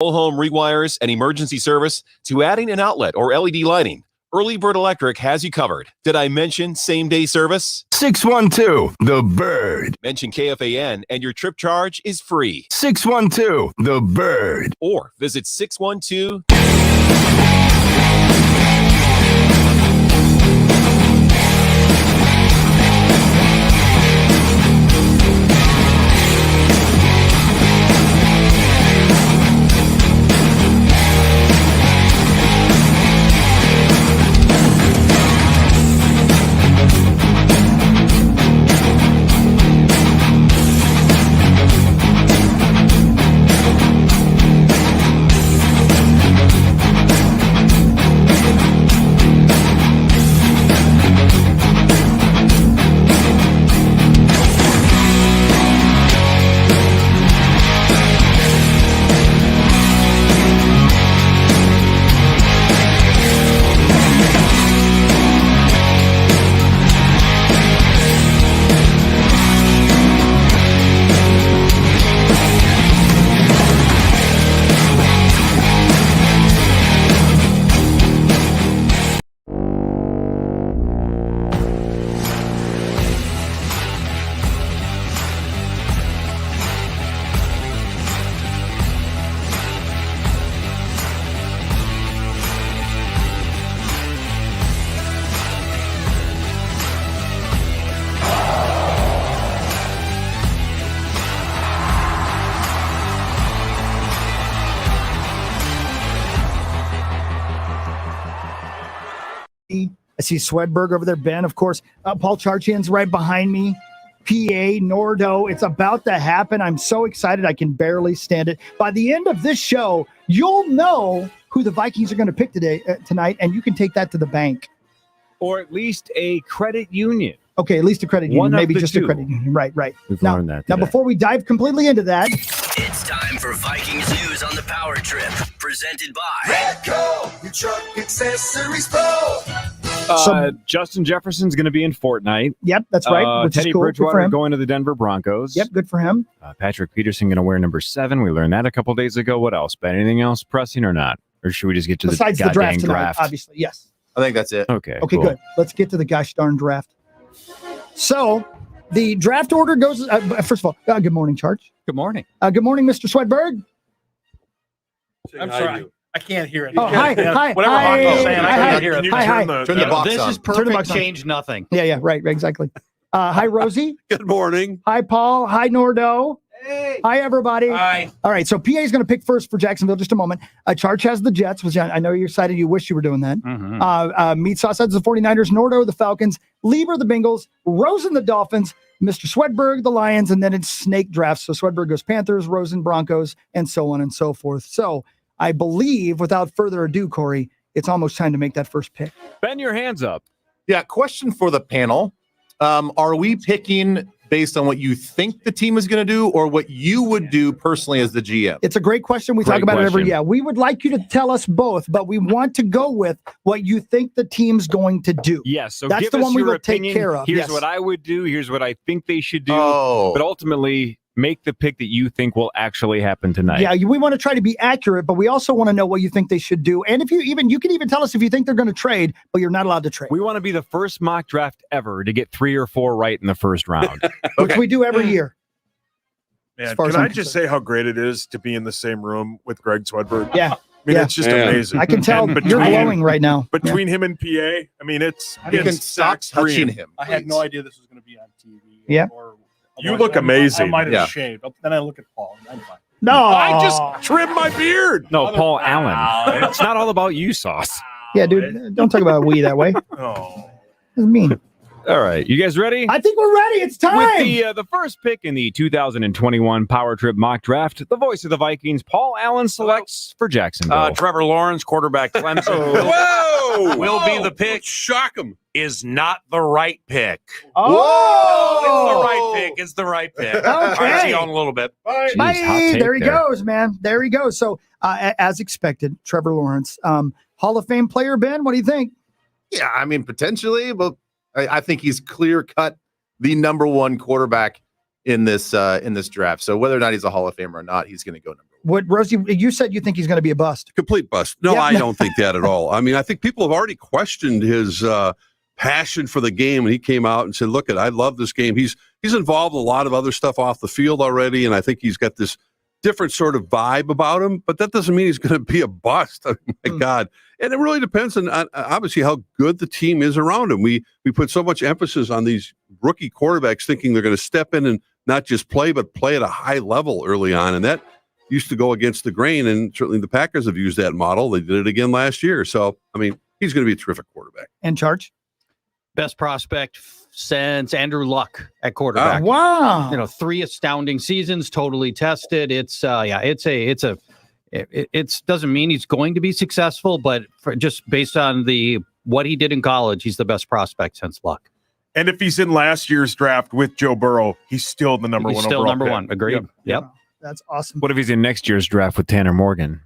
Whole home rewires and emergency service to adding an outlet or LED lighting, Early Bird Electric has you covered. Did I mention same-day service? 612, The Bird. Mention KFAN and your trip charge is free. 612, The Bird. Or visit 612... I see Swedberg over there, Ben, of course. Paul Charchian's right behind me. PA, Nordo, it's about to happen. I'm so excited I can barely stand it. By the end of this show, you'll know who the Vikings are going to pick tonight, and you can take that to the bank. Or at least a credit union. Okay, at least a credit union, maybe just a credit union. Right. We've learned that today. Now, before we dive completely into that. It's time for Vikings News on the Power Trip, presented by Redco, your truck accessories pro. Justin Jefferson's going to be in Fortnite. Yep, that's right. Which Teddy is cool. Bridgewater going to the Denver Broncos. Yep, good for him. Patrick Peterson going to wear number 7. We learned that a couple days ago. What else? Ben, anything else pressing or not? Or should we just get to Besides the draft goddamn tonight, obviously, yes. I think that's it. Okay, cool. Good. Let's get to the gosh darn draft. So the draft order goes, first of all, good morning, Charge. Good morning. Good morning, Mr. Swedberg. I'm sorry. I can't hear it. Oh, hi. Whatever Hawk's saying, I can't hear it. Turn the box This on. is perfect. Change nothing. Yeah, right, exactly. Hi, Rosie. Good morning. Hi, Paul. Hi, Nordo. Hey. Hi, everybody. Hi. All right, so PA is going to pick first for Jacksonville. Just a moment. Charge has the Jets, which I know you're excited. You wish you were doing that. Mm-hmm. Meat Sauce has the 49ers. Nordo, the Falcons. Lieber, the Bengals. Rosen, the Dolphins. Mr. Swedberg, the Lions. And then it's snake drafts. So Swedberg goes Panthers, Rosen, Broncos, and so on and so forth. So I believe, without further ado, Corey, it's almost time to make that first pick. Ben, your hands up. Yeah, question for the panel. Are we picking based on what you think the team is going to do or what you would do personally as the GM? It's a great question. We talk about it every year. We would like you to tell us both, but we want to go with what you think the team's going to do. Yes, so that's give the us one we your will opinion. take care of. Here's Yes. what I would do. Here's what I think they should do. Oh. But ultimately, make the pick that you think will actually happen tonight. Yeah, we want to try to be accurate, but we also want to know what you think they should do. And if you can even tell us if you think they're going to trade, but you're not allowed to trade. We want to be the first mock draft ever to get 3 or 4 right in the first round. Which we do every year. Man, can I just say how great it is to be in the same room with Greg Swedberg? Yeah. I mean, it's just amazing. I can tell you're glowing right now. Between him and PA, I mean, it's you can stop touching him. I had no idea this was going to be on TV. Yeah. You look amazing. I might have shaved. Then I look at Paul. And I'm fine. No. I just trimmed my beard. No, Paul Allen. It's not all about you, Sauce. Yeah, dude. Don't talk about we that way. Oh. That's mean. All right. You guys ready? I think we're ready. It's time. With the first pick in the 2021 Power Trip mock draft, the voice of the Vikings, Paul Allen, selects for Jacksonville. Trevor Lawrence, quarterback Clemson. Will be the pick. Shock him. Is not the right pick. Oh. It's the right pick. Okay. Archie on a little bit. Jeez, Bye. hot take There he goes, man. There he goes. So, as expected, Trevor Lawrence, Hall of Fame player. Ben, what do you think? Yeah, I mean, potentially, but I think he's clear-cut the number one quarterback in this draft. So whether or not he's a Hall of Famer or not, he's going to go number one. Rosie, you said you think he's going to be a bust. Complete bust. No, Yep. I don't think that at all. I mean, I think people have already questioned his passion for the game, and he came out and said, look, I love this game. He's involved in a lot of other stuff off the field already, and I think he's got this different sort of vibe about him, but that doesn't mean he's going to be a bust. Oh, my God. And it really depends on obviously how good the team is around him. We put so much emphasis on these rookie quarterbacks thinking they're going to step in and not just play, but play at a high level early on, and that used to go against the grain, and certainly the Packers have used that model. They did it again last year. So, I mean, he's going to be a terrific quarterback. And Charge? Best prospect since Andrew Luck at quarterback. Wow. 3 astounding seasons, totally tested. It doesn't mean he's going to be successful, but just based on what he did in college, he's the best prospect since Luck. And if he's in last year's draft with Joe Burrow, he's still the number one overall number pick. one. Agreed. Yep. That's awesome. What if he's in next year's draft with Tanner Morgan?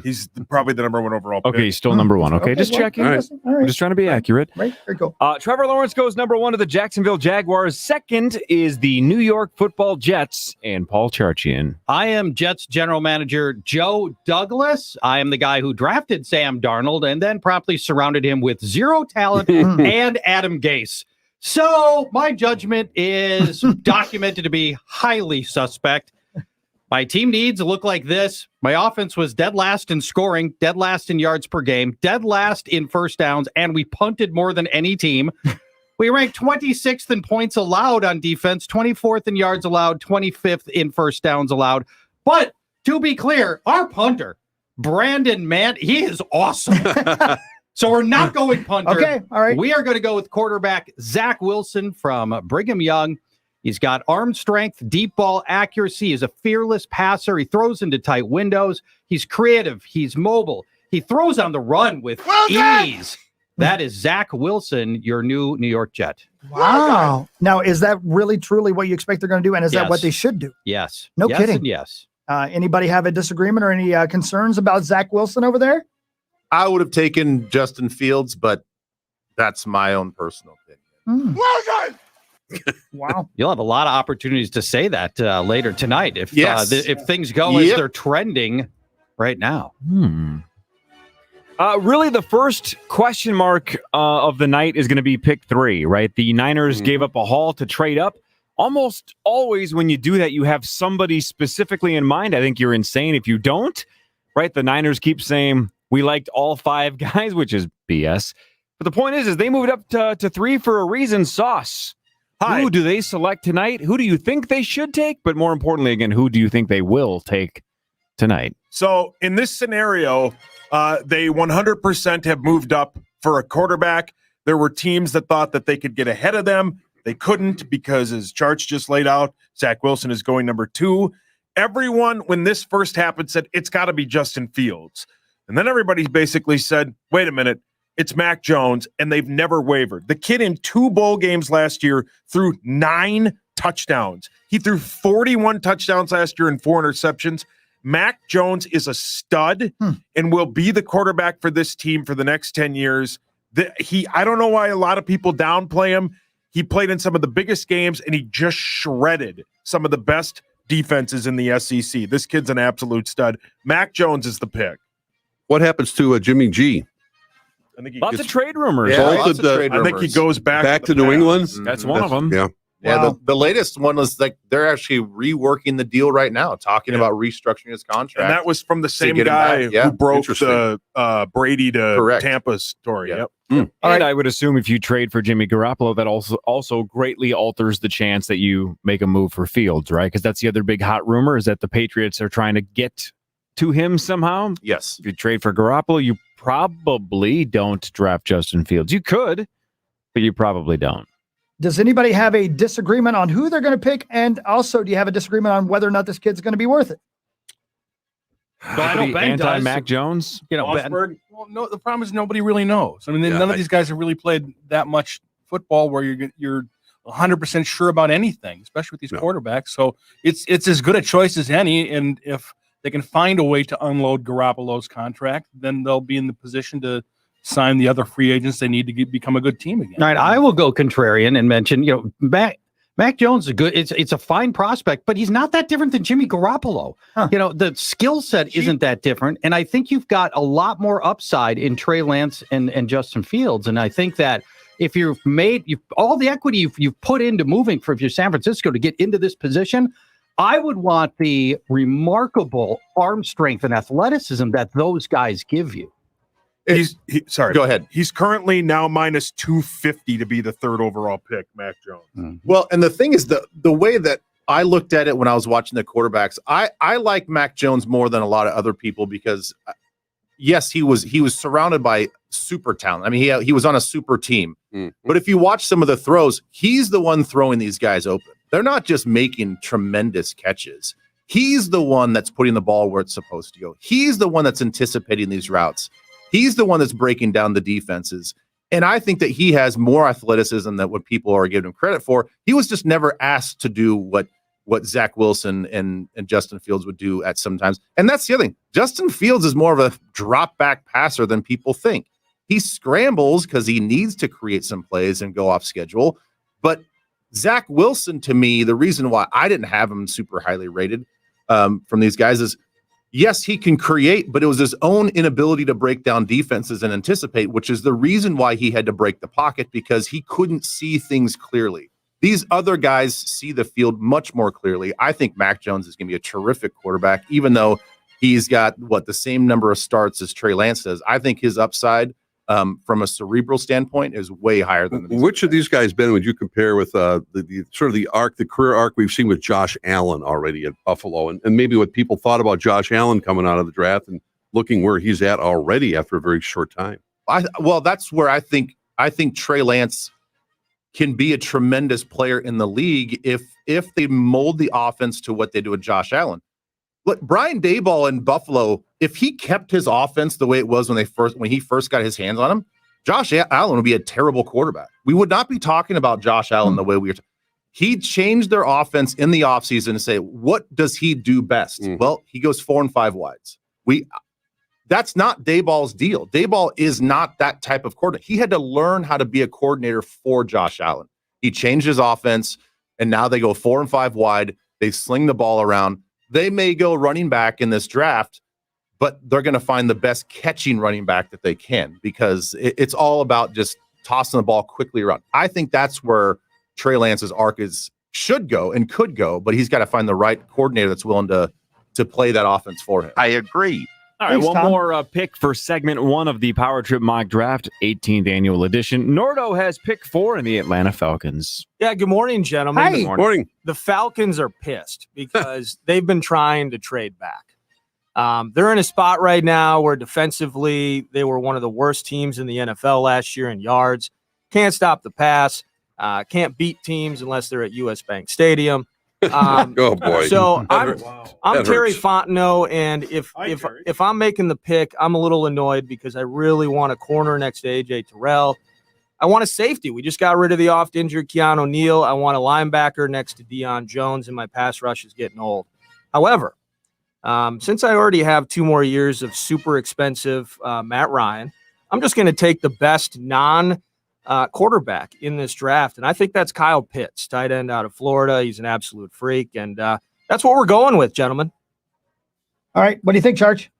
He's probably the number one overall pick. Okay, he's still number one. Okay, just checking. All right. I'm just trying to be accurate. Right. Very cool. Trevor Lawrence goes number 1 to the Jacksonville Jaguars. Second is the New York Football Jets and Paul Charchian. I am Jets general manager Joe Douglas. I am the guy who drafted Sam Darnold and then promptly surrounded him with zero talent and Adam Gase. So my judgment is documented to be highly suspect. My team needs look like this. My offense was dead last in scoring, dead last in yards per game, dead last in first downs, and we punted more than any team. We ranked 26th in points allowed on defense, 24th in yards allowed, 25th in first downs allowed. But to be clear, our punter, Brandon Mann, he is awesome. So we're not going punter. Okay, all right. We are going to go with quarterback Zack Wilson from Brigham Young. He's got arm strength, deep ball accuracy. He's a fearless passer. He throws into tight windows. He's creative. He's mobile. He throws on the run with ease. That is Zack Wilson, your new New York Jet. Wow. Now, is that really truly what you expect they're going to do? And is that what they should do? Yes. No yes kidding. And yes. Anybody have a disagreement or any concerns about Zack Wilson over there? I would have taken Justin Fields, but that's my own personal opinion. Wow. You'll have a lot of opportunities to say that later tonight if if things go as they're trending right now. Really, the first question mark of the night is going to be pick 3, right? The Niners gave up a haul to trade up. Almost always when you do that, you have somebody specifically in mind. I think you're insane if you don't, right? The Niners keep saying, we liked all 5 guys, which is BS. But the point is they moved up to 3 for a reason. Sauce. Who do they select tonight? Who do you think they should take? But more importantly, again, who do you think they will take tonight? So in this scenario, they 100% have moved up for a quarterback. There were teams that thought that they could get ahead of them. They couldn't because, as Charts just laid out, Zack Wilson is going number 2. Everyone, when this first happened, said it's got to be Justin Fields. And then everybody basically said, wait a minute, it's Mack Jones, and they've never wavered. The kid in 2 bowl games last year threw 9 touchdowns. He threw 41 touchdowns last year and 4 interceptions. Mack Jones is a stud and will be the quarterback for this team for the next 10 years. I don't know why a lot of people downplay him. He played in some of the biggest games, and he just shredded some of the best defenses in the SEC. This kid's an absolute stud. Mack Jones is the pick. What happens to Jimmy G? I think Lots of trade rumors. Yeah, right? lots of trade I think he rumors. goes back to New England. That's one of them. Yeah. Yeah, Wow. the latest one was like they're actually reworking the deal right now, talking about restructuring his contract. And that was from the same get him guy back. Yeah. who broke Interesting. the Brady to Correct. Tampa story. Yeah. Yep. And I would assume if you trade for Jimmy Garoppolo, that also greatly alters the chance that you make a move for Fields, right? Because that's the other big hot rumor is that the Patriots are trying to get to him somehow. Yes. If you trade for Garoppolo, you probably don't draft Justin Fields. You could, but you probably don't. Does anybody have a disagreement on who they're going to pick? And also, do you have a disagreement on whether or not this kid's going to be worth it? I know Ben does. Mac Jones. You know, Ben, Well, no, the problem is nobody really knows. I mean, none of these guys have really played that much football where you're 100% sure about anything, especially with these quarterbacks. So it's as good a choice as any. And if they can find a way to unload Garoppolo's contract, then they'll be in the position to sign the other free agents they need to become a good team again. all right, I will go contrarian and mention, Mack Jones is good. It's a fine prospect, but he's not that different than Jimmy Garoppolo. Huh. The skill set isn't that different. And I think you've got a lot more upside in Trey Lance and Justin Fields. And I think that if you've all the equity you've put into moving if you're San Francisco to get into this position, I would want the remarkable arm strength and athleticism that those guys give you. Sorry. Go ahead. He's currently now minus 250 to be the third overall pick, Mack Jones. Mm-hmm. Well, and the thing is, the way that I looked at it when I was watching the quarterbacks, I like Mack Jones more than a lot of other people because, yes, he was surrounded by super talent. I mean, he was on a super team. Mm-hmm. But if you watch some of the throws, he's the one throwing these guys open. They're not just making tremendous catches. He's the one that's putting the ball where it's supposed to go. He's the one that's anticipating these routes. He's the one that's breaking down the defenses. And I think that he has more athleticism than what people are giving him credit for. He was just never asked to do what Zack Wilson and Justin Fields would do at some times. And that's the other thing. Justin Fields is more of a drop back passer than people think. He scrambles because he needs to create some plays and go off schedule. But Zack Wilson, to me, the reason why I didn't have him super highly rated from these guys is, yes, he can create, but it was his own inability to break down defenses and anticipate, which is the reason why he had to break the pocket, because he couldn't see things clearly. These other guys see the field much more clearly. I think Mack Jones is going to be a terrific quarterback, even though he's got the same number of starts as Trey Lance does. I think his upside from a cerebral standpoint is way higher than which of these guys, Ben, would you compare with the sort of the career arc we've seen with Josh Allen already at Buffalo, and maybe what people thought about Josh Allen coming out of the draft and looking where he's at already after a very short time? That's where I think Trey Lance can be a tremendous player in the league if they mold the offense to what they do with Josh Allen. Look, Brian Daboll in Buffalo, if he kept his offense the way it was when he first got his hands on him, Josh Allen would be a terrible quarterback. We would not be talking about Josh Allen the way we are. He changed their offense in the offseason to say, what does he do best? Well, he goes 4 and 5 wides. That's not Daboll's deal. Daboll is not that type of coordinator. He had to learn how to be a coordinator for Josh Allen. He changed his offense, and now they go 4 and 5 wide. They sling the ball around. They may go running back in this draft, but they're going to find the best catching running back that they can, because it's all about just tossing the ball quickly around. I think that's where Trey Lance's arc should go and could go, but he's got to find the right coordinator that's willing to play that offense for him. I agree. All right, one more pick for segment 1 of the Power Trip Mock Draft, 18th annual edition. Nordo has pick 4 in the Atlanta Falcons. Yeah, good morning, gentlemen. Hi. Good morning. The Falcons are pissed because they've been trying to trade back. They're in a spot right now where defensively they were one of the worst teams in the NFL last year in yards. Can't stop the pass. Can't beat teams unless they're at US Bank Stadium. Oh boy! So I'm Terry Fontenot, and if I'm making the pick, I'm a little annoyed because I really want a corner next to AJ Terrell. I want a safety. We just got rid of the oft-injured Keanu Neal. I want a linebacker next to Deion Jones, and my pass rush is getting old. However, since I already have 2 more years of super expensive Matt Ryan, I'm just going to take the best quarterback in this draft, and I think that's Kyle Pitts, tight end out of Florida. He's an absolute freak, and that's what we're going with, gentlemen. All right, what do you think, Charge?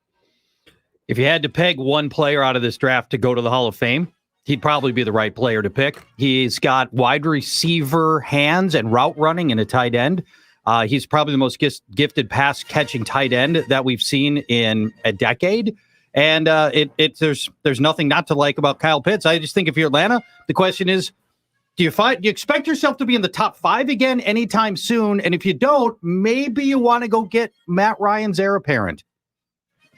If you had to peg one player out of this draft to go to the Hall of Fame, he'd probably be the right player to pick. He's got wide receiver hands and route running and a tight end. He's probably the most gifted pass-catching tight end that we've seen in a decade. And there's nothing not to like about Kyle Pitts. I just think if you're Atlanta, the question is, do you expect yourself to be in the top 5 again anytime soon? And if you don't, maybe you want to go get Matt Ryan's heir apparent.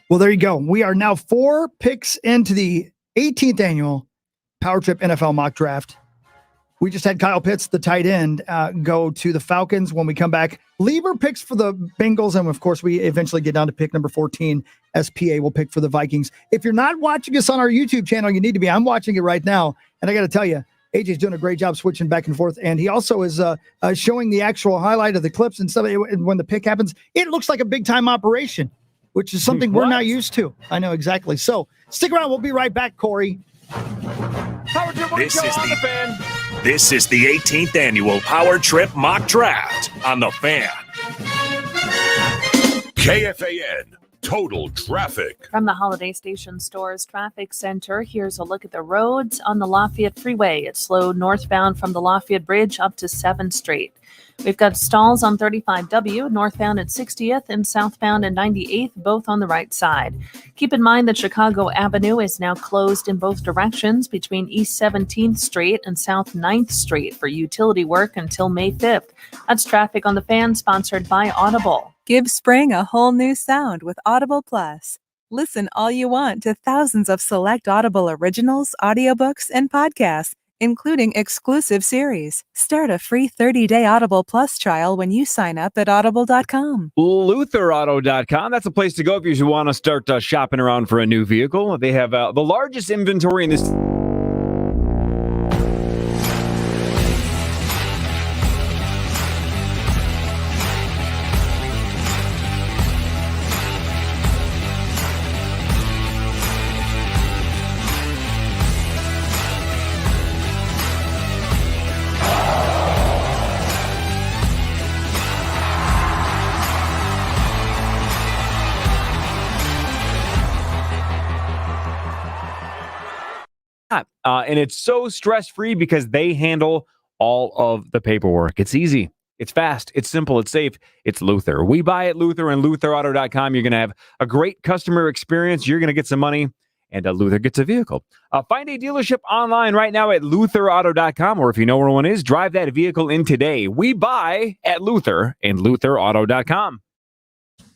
Well, there you go. We are now 4 picks into the 18th annual Power Trip NFL Mock Draft. We just had Kyle Pitts, the tight end, go to the Falcons. When we come back, Lever picks for the Bengals. And, of course, we eventually get down to pick number 14. SPA will pick for the Vikings. If you're not watching us on our YouTube channel, you need to be. I'm watching it right now. And I got to tell you, AJ's doing a great job switching back and forth. And he also is showing the actual highlight of the clips and stuff. When the pick happens, it looks like a big-time operation, which is something we're not used to. I know, exactly. So stick around. We'll be right back, Corey. This is This is the 18th annual Power Trip Mock Draft on The Fan. KFAN Total Traffic. From the Holiday Station Stores Traffic Center, here's a look at the roads on the Lafayette Freeway. It's slow northbound from the Lafayette Bridge up to 7th Street. We've got stalls on 35W, northbound at 60th and southbound at 98th, both on the right side. Keep in mind that Chicago Avenue is now closed in both directions between East 17th Street and South 9th Street for utility work until May 5th. That's Traffic on the Fan, sponsored by Audible. Give spring a whole new sound with Audible Plus. Listen all you want to thousands of select Audible originals, audiobooks, and podcasts, including exclusive series. Start a free 30-day Audible Plus trial when you sign up at audible.com. Leaffilter.com. That's a place to go if you want to start shopping around for a new vehicle. They have the largest inventory in this. And it's so stress-free because they handle all of the paperwork. It's easy. It's fast. It's simple. It's safe. It's Luther. We buy at Luther and LutherAuto.com. You're going to have a great customer experience. You're going to get some money, and Luther gets a vehicle. Find a dealership online right now at LutherAuto.com, or if you know where one is, drive that vehicle in today. We buy at Luther and LutherAuto.com.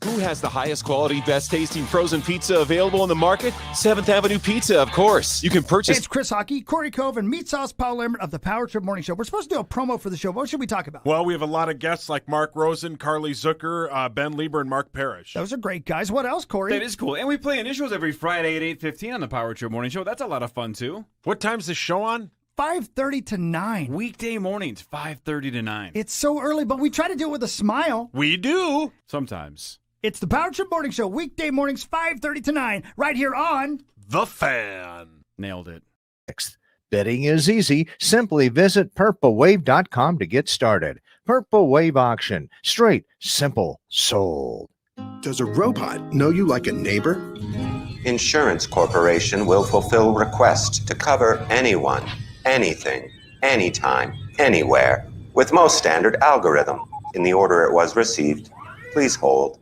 Who has the highest quality, best tasting frozen pizza available in the market? 7th Avenue Pizza, of course. You can purchase. Hey, it's Chris Hockey, Corey Cove, and Meat Sauce Paul Lambert of the Power Trip Morning Show. We're supposed to do a promo for the show. What should we talk about? Well, we have a lot of guests like Mark Rosen, Carly Zucker, Ben Lieber, and Mark Parrish. Those are great guys. What else, Corey? That is cool. And we play initials every Friday at 8:15 on the Power Trip Morning Show. That's a lot of fun, too. What time's the show on? 5:30 to 9. Weekday mornings, 5:30 to 9. It's so early, but we try to do it with a smile. We do. Sometimes. It's the Power Trip Morning Show, weekday mornings, 5:30 to 9, right here on The Fan. Nailed it. Betting is easy. Simply visit purplewave.com to get started. Purple Wave Auction. Straight, simple, sold. Does a robot know you like a neighbor? Insurance Corporation will fulfill requests to cover anyone, anything, anytime, anywhere, with most standard algorithm in the order it was received. Please hold.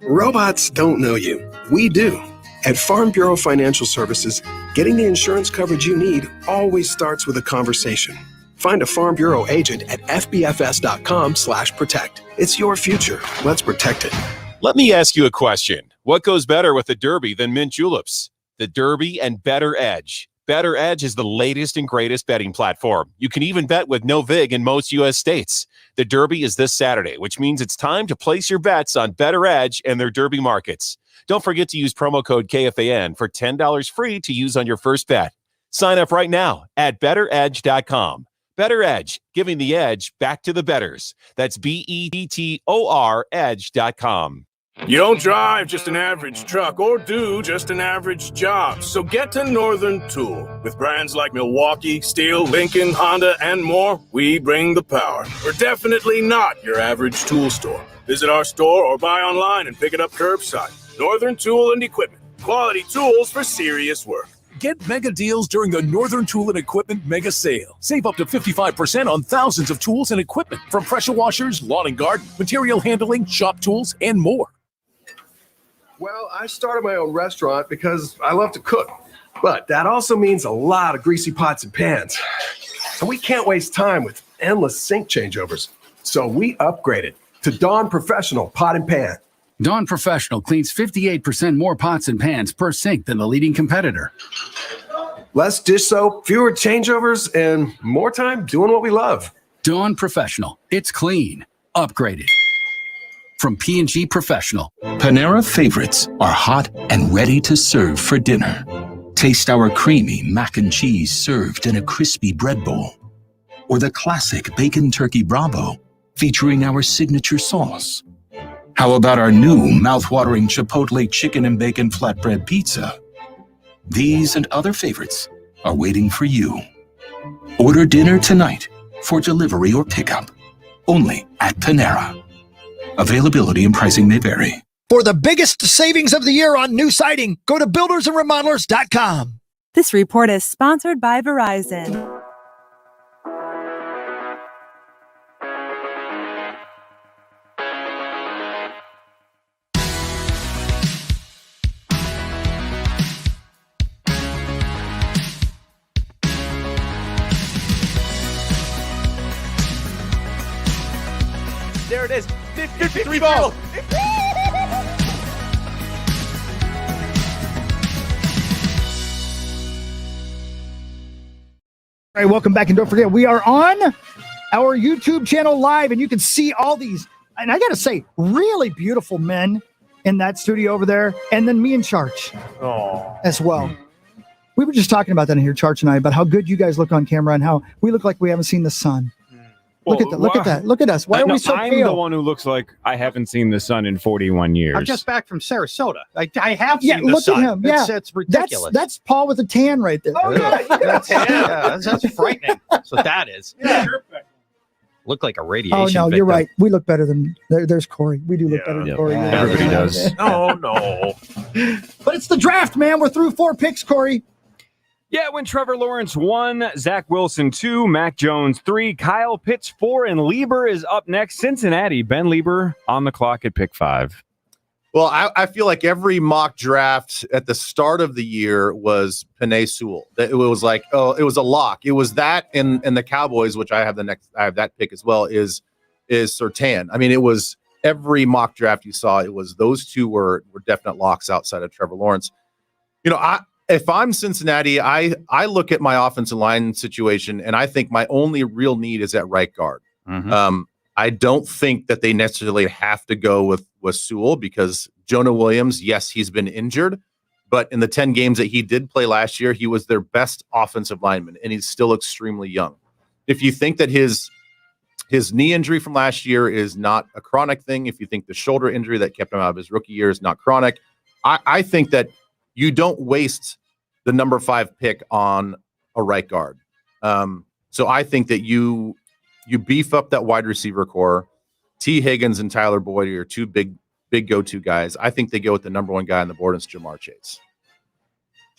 Robots don't know you. We do. At Farm Bureau Financial Services, getting the insurance coverage you need always starts with a conversation. Find a Farm Bureau agent at fbfs.com/protect. It's your future. Let's protect it. Let me ask you a question. What goes better with the Derby than mint juleps? The Derby and Better Edge. Better Edge is the latest and greatest betting platform. You can even bet with no VIG in most U.S. states. The Derby is this Saturday, which means it's time to place your bets on Better Edge and their Derby markets. Don't forget to use promo code KFAN for $10 free to use on your first bet. Sign up right now at betteredge.com. Better Edge, giving the edge back to the bettors. That's BETTOR edge.com. You don't drive just an average truck or do just an average job. So get to Northern Tool. With brands like Milwaukee, Steel, Lincoln, Honda, and more, we bring the power. We're definitely not your average tool store. Visit our store or buy online and pick it up curbside. Northern Tool and Equipment. Quality tools for serious work. Get mega deals during the Northern Tool and Equipment Mega Sale. Save up to 55% on thousands of tools and equipment, from pressure washers, lawn and garden, material handling, shop tools, and more. Well, I started my own restaurant because I love to cook. But that also means a lot of greasy pots and pans. So we can't waste time with endless sink changeovers. So we upgraded to Dawn Professional Pot and Pan. Dawn Professional cleans 58% more pots and pans per sink than the leading competitor. Less dish soap, fewer changeovers, and more time doing what we love. Dawn Professional. It's clean. Upgraded. From P&G Professional. Panera favorites are hot and ready to serve for dinner. Taste our creamy mac and cheese served in a crispy bread bowl. Or the classic bacon turkey Bravo featuring our signature sauce. How about our new mouth-watering Chipotle chicken and bacon flatbread pizza? These and other favorites are waiting for you. Order dinner tonight for delivery or pickup. Only at Panera. Availability and pricing may vary. For the biggest savings of the year on new siding, go to buildersandremodelers.com. This report is sponsored by Verizon. There it is. 53 ball. All right, welcome back. And don't forget, we are on our YouTube channel live, and you can see all these, and I got to say, really beautiful men in that studio over there, and then me and Charch as well. We were just talking about that in here, Charch and I, about how good you guys look on camera and how we look like we haven't seen the sun. Look at that. Look at that. Look at us. Why are we so I'm pale? the one who looks like I haven't seen the sun in 41 years. I'm just back from Sarasota. I have Yeah, seen the look sun. at him. Yeah, It's ridiculous. That's Paul with a tan right there. Oh, that's frightening. That's what that is. Look like a radiation Oh no, victim. you're right. We look better than there's Corey. We do look better than Corey. Yeah. Everybody does. Oh no. But it's the draft, man. We're through 4 picks, Corey. Yeah, when Trevor Lawrence 1, Zack Wilson 2, Mack Jones 3, Kyle Pitts 4, and Lieber is up next. Cincinnati, Ben Lieber on the clock at pick 5. Well, I feel like every mock draft at the start of the year was Penei Sewell. It was like, oh, it was a lock. It was that and the Cowboys, which I have that pick as well, is Surtain. I mean, it was every mock draft you saw, it was those two were definite locks outside of Trevor Lawrence. You know, if I'm Cincinnati, I look at my offensive line situation, and I think my only real need is at right guard. Mm-hmm. I don't think that they necessarily have to go with Sewell because Jonah Williams, yes, he's been injured, but in the 10 games that he did play last year, he was their best offensive lineman, and he's still extremely young. If you think that his knee injury from last year is not a chronic thing, if you think the shoulder injury that kept him out of his rookie year is not chronic, I think that you don't waste the number 5 pick on a right guard. So I think that you beef up that wide receiver core. T. Higgins and Tyler Boyd are your two big go-to guys. I think they go with the number 1 guy on the board, and it's Jamar Chase.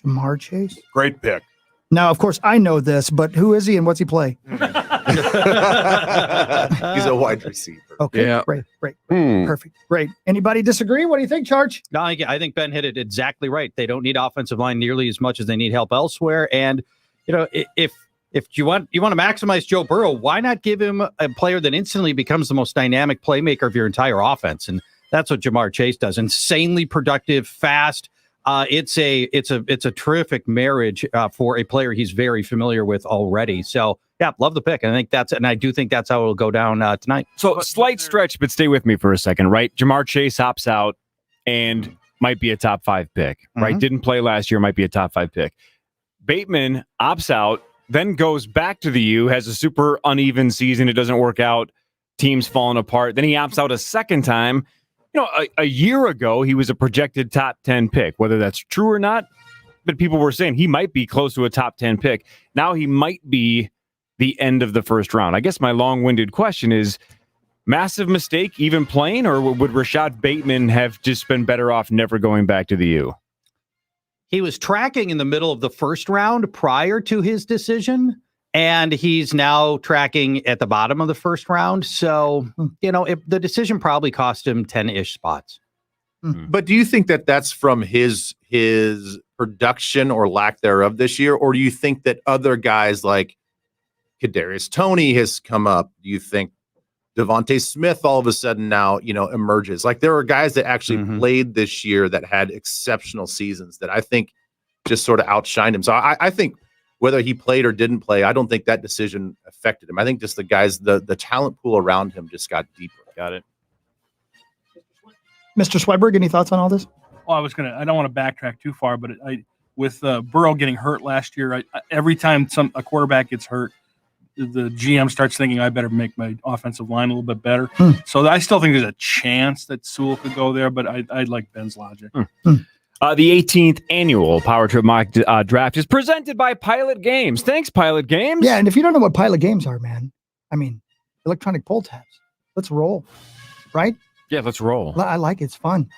Jamar Chase? Great pick. Now, of course, I know this, but who is he and what's he play? He's a wide receiver. Okay, Yeah. great. Perfect. Great. Anybody disagree? What do you think, Charge? No, I think Ben hit it exactly right. They don't need offensive line nearly as much as they need help elsewhere. And if you want to maximize Joe Burrow, why not give him a player that instantly becomes the most dynamic playmaker of your entire offense? And that's what Jamar Chase does. Insanely productive, fast. It's a terrific marriage for a player he's very familiar with already. So yeah, love the pick. And I do think that's how it'll go down tonight. So slight stretch, but stay with me for a second, right? Jamar Chase opts out and might be a top 5 pick, right? Mm-hmm. Didn't play last year, might be a top 5 pick. Bateman opts out, then goes back to the U, has a super uneven season. It doesn't work out. Teams falling apart. Then he opts out a second time. You know, a year ago, he was a projected top 10 pick, whether that's true or not. But people were saying he might be close to a top 10 pick. Now he might be the end of the first round. I guess my long-winded question is, massive mistake even playing, or would Rashad Bateman have just been better off never going back to the U? He was tracking in the middle of the first round prior to his decision, and he's now tracking at the bottom of the first round. So, the decision probably cost him 10-ish spots. But do you think that that's from his production or lack thereof this year, or do you think that other guys like Kadarius Toney has come up? Do you think Devontae Smith all of a sudden now, emerges? Like there are guys that actually played this year that had exceptional seasons that I think just sort of outshined him. So I think whether he played or didn't play, I don't think that decision affected him. I think just the guys, the talent pool around him just got deeper. Got it. Mr. Swedberg, any thoughts on all this? Well, I don't want to backtrack too far, but with Burrow getting hurt last year, every time a quarterback gets hurt, the GM starts thinking, I better make my offensive line a little bit better. So I still think there's a chance that Sewell could go there, but I like Ben's logic. The 18th annual Power Trip Mock Draft is presented by Pilot Games. Thanks, Pilot Games. Yeah, and if you don't know what Pilot Games are, man, I mean, electronic pull tabs. Let's roll, right? Yeah, let's roll. I like it. It's fun.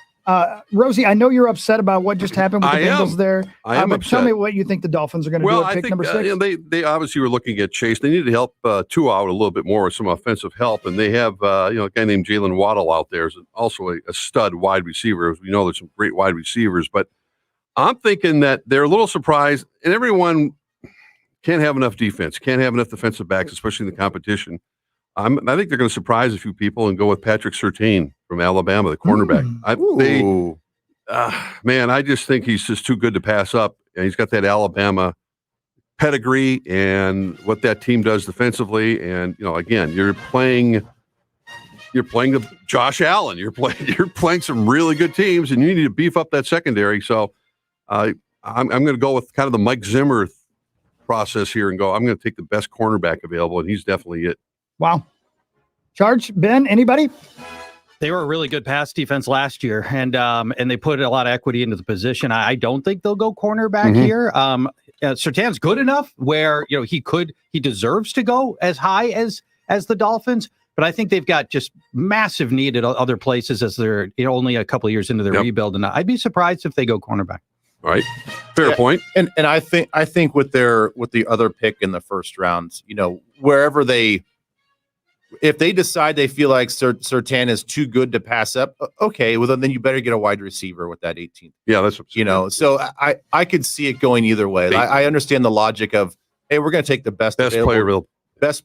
Rosie, I know you're upset about what just happened with the Bengals there. I am but upset. tell me what you think the Dolphins are going to do at pick number 6. They obviously were looking at Chase. They needed to help Tua out a little bit more with some offensive help, and they have a guy named Jalen Waddle out there, is also a stud wide receiver. As we know, there's some great wide receivers, but I'm thinking that they're a little surprised, and everyone can't have enough defense, can't have enough defensive backs, especially in the competition. I think they're going to surprise a few people and go with Patrick Surtain from Alabama, the cornerback. I just think he's just too good to pass up. And he's got that Alabama pedigree and what that team does defensively. And again, you're playing the Josh Allen. You're playing some really good teams, and you need to beef up that secondary. So I'm going to go with kind of the Mike Zimmer process here and go. I'm going to take the best cornerback available, and he's definitely it. Wow. Charge, Ben, anybody? They were a really good pass defense last year, and they put a lot of equity into the position. I don't think they'll go cornerback here. Surtain's good enough where he deserves to go as high as the Dolphins, but I think they've got just massive need at other places as they're only a couple of years into their rebuild, and I'd be surprised if they go cornerback. All right, fair point. And I think with the other pick in the first round, wherever if they decide they feel like Surtain is too good to pass up, okay, well then you better get a wide receiver with that 18th. Yeah, that's what So I could see it going either way. I understand the logic of, hey, we're going to take the best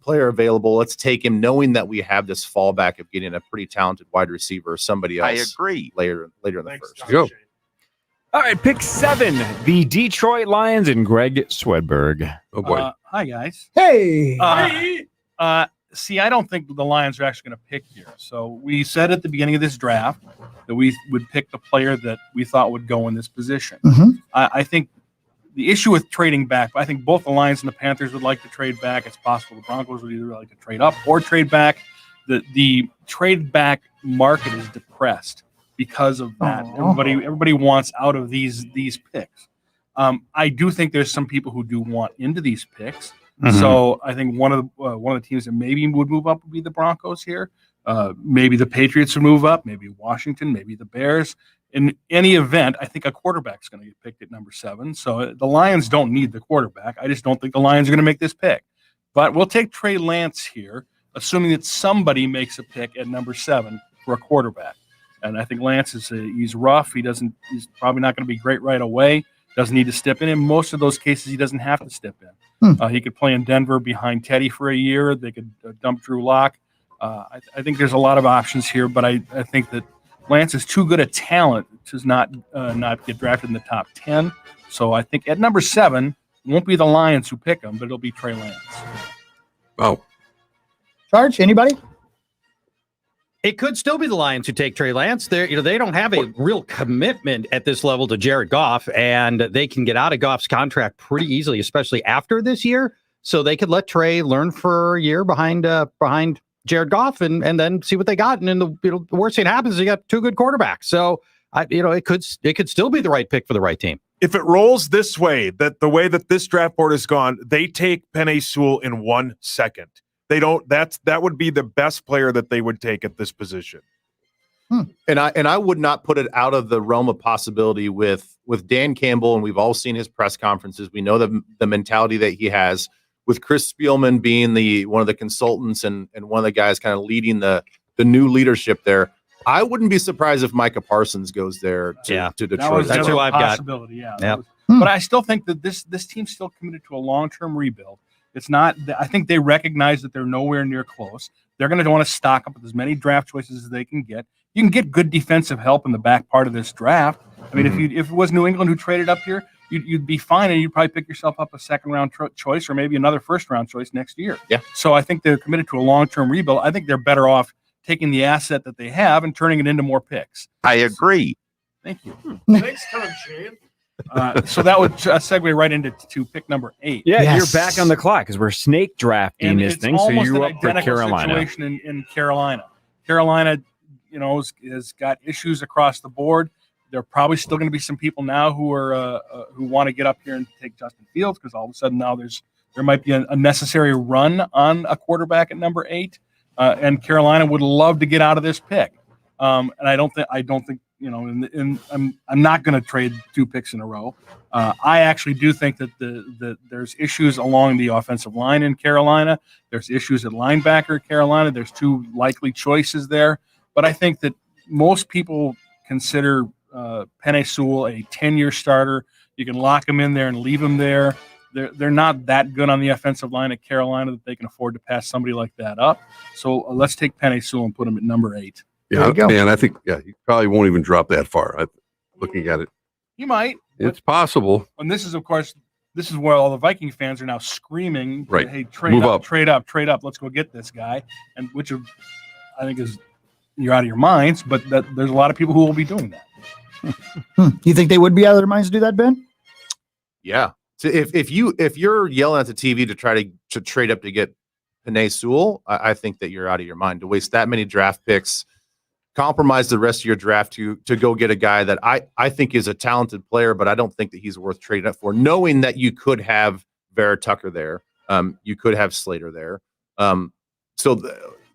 player available. Let's take him, knowing that we have this fallback of getting a pretty talented wide receiver or somebody else. I agree. Later in the first. Go. All right, pick 7, the Detroit Lions and Greg Swedberg. Oh boy. Hi guys. Hey. See, I don't think the Lions are actually going to pick here. So we said at the beginning of this draft that we would pick the player that we thought would go in this position. I think the issue with trading back, I think both the Lions and the Panthers would like to trade back. It's possible the Broncos would either like to trade up or trade back. The trade back market is depressed because of that. Everybody wants out of these picks. I do think there's some people who do want into these picks. So I think one of the teams that maybe would move up would be the Broncos here. Maybe the Patriots would move up. Maybe Washington. Maybe the Bears. In any event, I think a quarterback is going to get picked at number 7. So the Lions don't need the quarterback. I just don't think the Lions are going to make this pick. But we'll take Trey Lance here, assuming that somebody makes a pick at number 7 for a quarterback. And I think Lance he's rough. He's probably not going to be great right away. Doesn't need to step in. In most of those cases, he doesn't have to step in. He could play in Denver behind Teddy for a year. They could dump Drew Lock. I think there's a lot of options here, but I think that Lance is too good a talent to not get drafted in the top 10. So I think at number 7, it won't be the Lions who pick him, but it'll be Trey Lance. Oh. Charge, anybody? It could still be the Lions who take Trey Lance. They don't have a real commitment at this level to Jared Goff, and they can get out of Goff's contract pretty easily, especially after this year. So they could let Trey learn for a year behind Jared Goff, and then see what they got. And then the worst thing that happens is you got 2 good quarterbacks. So it could still be the right pick for the right team. If it rolls this way, that the way that this draft board has gone, they take Penei Sewell in 1 second. They don't. That would be the best player that they would take at this position. And I would not put it out of the realm of possibility with Dan Campbell, and we've all seen his press conferences. We know the mentality that he has, with Chris Spielman being one of the consultants and one of the guys kind of leading the new leadership there. I wouldn't be surprised if Micah Parsons goes there to Detroit. That's who I've got. Yeah. But I still think that this team's still committed to a long-term rebuild. It's not. I think they recognize that they're nowhere near close. They're going to want to stock up with as many draft choices as they can get. You can get good defensive help in the back part of this draft. I mean, if it was New England who traded up here, you'd be fine, and you'd probably pick yourself up a second-round choice or maybe another first-round choice next year. Yeah. So I think they're committed to a long-term rebuild. I think they're better off taking the asset that they have and turning it into more picks. I agree. Thank you. Next time, Shane. So that would segue right into pick number 8. Yeah, you're back on the clock because we're snake drafting this thing. So you're up for Carolina. Situation in Carolina. Carolina, has got issues across the board. There are probably still going to be some people now who are who want to get up here and take Justin Fields because all of a sudden now there might be a necessary run on a quarterback at number 8, and Carolina would love to get out of this pick. And I don't think I'm not going to trade 2 picks in a row. I actually do think that there's issues along the offensive line in Carolina. There's issues at linebacker at Carolina. There's 2 likely choices there, but I think that most people consider Penei Sewell a 10-year starter. You can lock him in there and leave him there. They're not that good on the offensive line at Carolina that they can afford to pass somebody like that up. So let's take Penei Sewell and put him at number 8. Yeah, man, I think he probably won't even drop that far. Looking at it, he might. It's possible. And this is, of course, where all the Viking fans are now screaming, right? Hey, trade up, trade up, trade up. Let's go get this guy. And which I think is you're out of your minds. But there's a lot of people who will be doing that. You think they would be out of their minds to do that, Ben? Yeah. So if you're yelling at the TV to try to trade up to get Penei Sewell, I think that you're out of your mind to waste that many draft picks, compromise the rest of your draft to go get a guy that I think is a talented player, but I don't think that he's worth trading up for, knowing that you could have Vera Tucker there. You could have Slater there.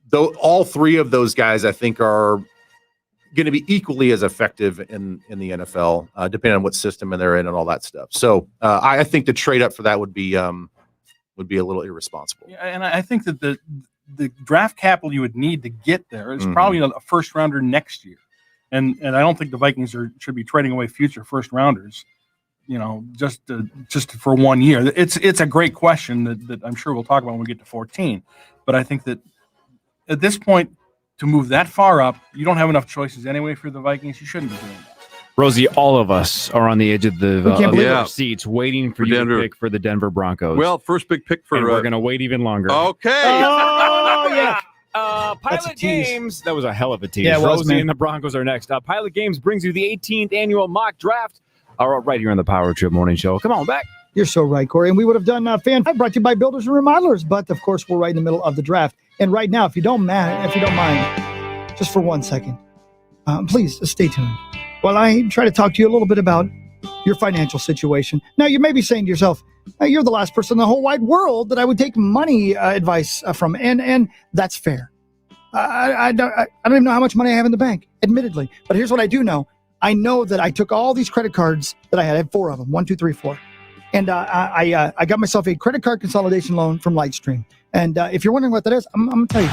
Though all 3 of those guys I think are going to be equally as effective in the NFL, depending on what system they're in and all that stuff. So I think the trade up for that would be a little irresponsible. Yeah, and I think that the draft capital you would need to get there is probably a first rounder next year, and I don't think the Vikings should be trading away future first rounders, just for 1 year. It's a great question that I'm sure we'll talk about when we get to 14, but I think that at this point, to move that far up, you don't have enough choices anyway for the Vikings. You shouldn't be doing that. Rosie, all of us are on the edge of the seats waiting for you Denver. to pick for the Denver Broncos. Well, first big pick for... And we're going to wait even longer. Okay. Oh, yeah. Pilot Games. That was a hell of a tease. Yeah, Rosie and the Broncos are next. Pilot Games brings you the 18th annual mock draft. Right here on the Power Trip Morning Show. Come on back. You're so right, Corey. And we would have done Fan Five brought to you by Builders and Remodelers. But, of course, we're right in the middle of the draft. And right now, if you don't mind, just for 1 second, please stay tuned while I try to talk to you a little bit about your financial situation. Now, you may be saying to yourself, you're the last person in the whole wide world that I would take money advice from. And that's fair. I don't even know how much money I have in the bank, admittedly. But here's what I do know. I know that I took all these credit cards that I had 4 of them, 1, 2, 3, 4. And I got myself a credit card consolidation loan from Lightstream. And if you're wondering what that is, I'm going to tell you.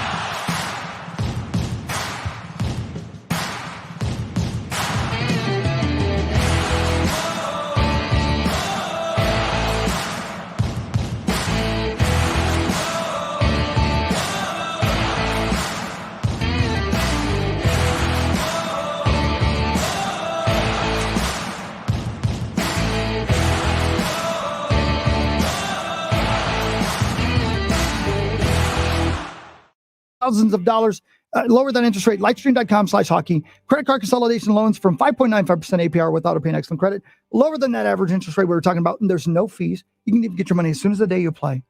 Thousands of dollars lower than interest rate. Lightstream.com/hockey. Credit card consolidation loans from 5.95% APR with auto-pay and excellent credit. Lower than that average interest rate we were talking about. And there's no fees. You can even get your money as soon as the day you apply.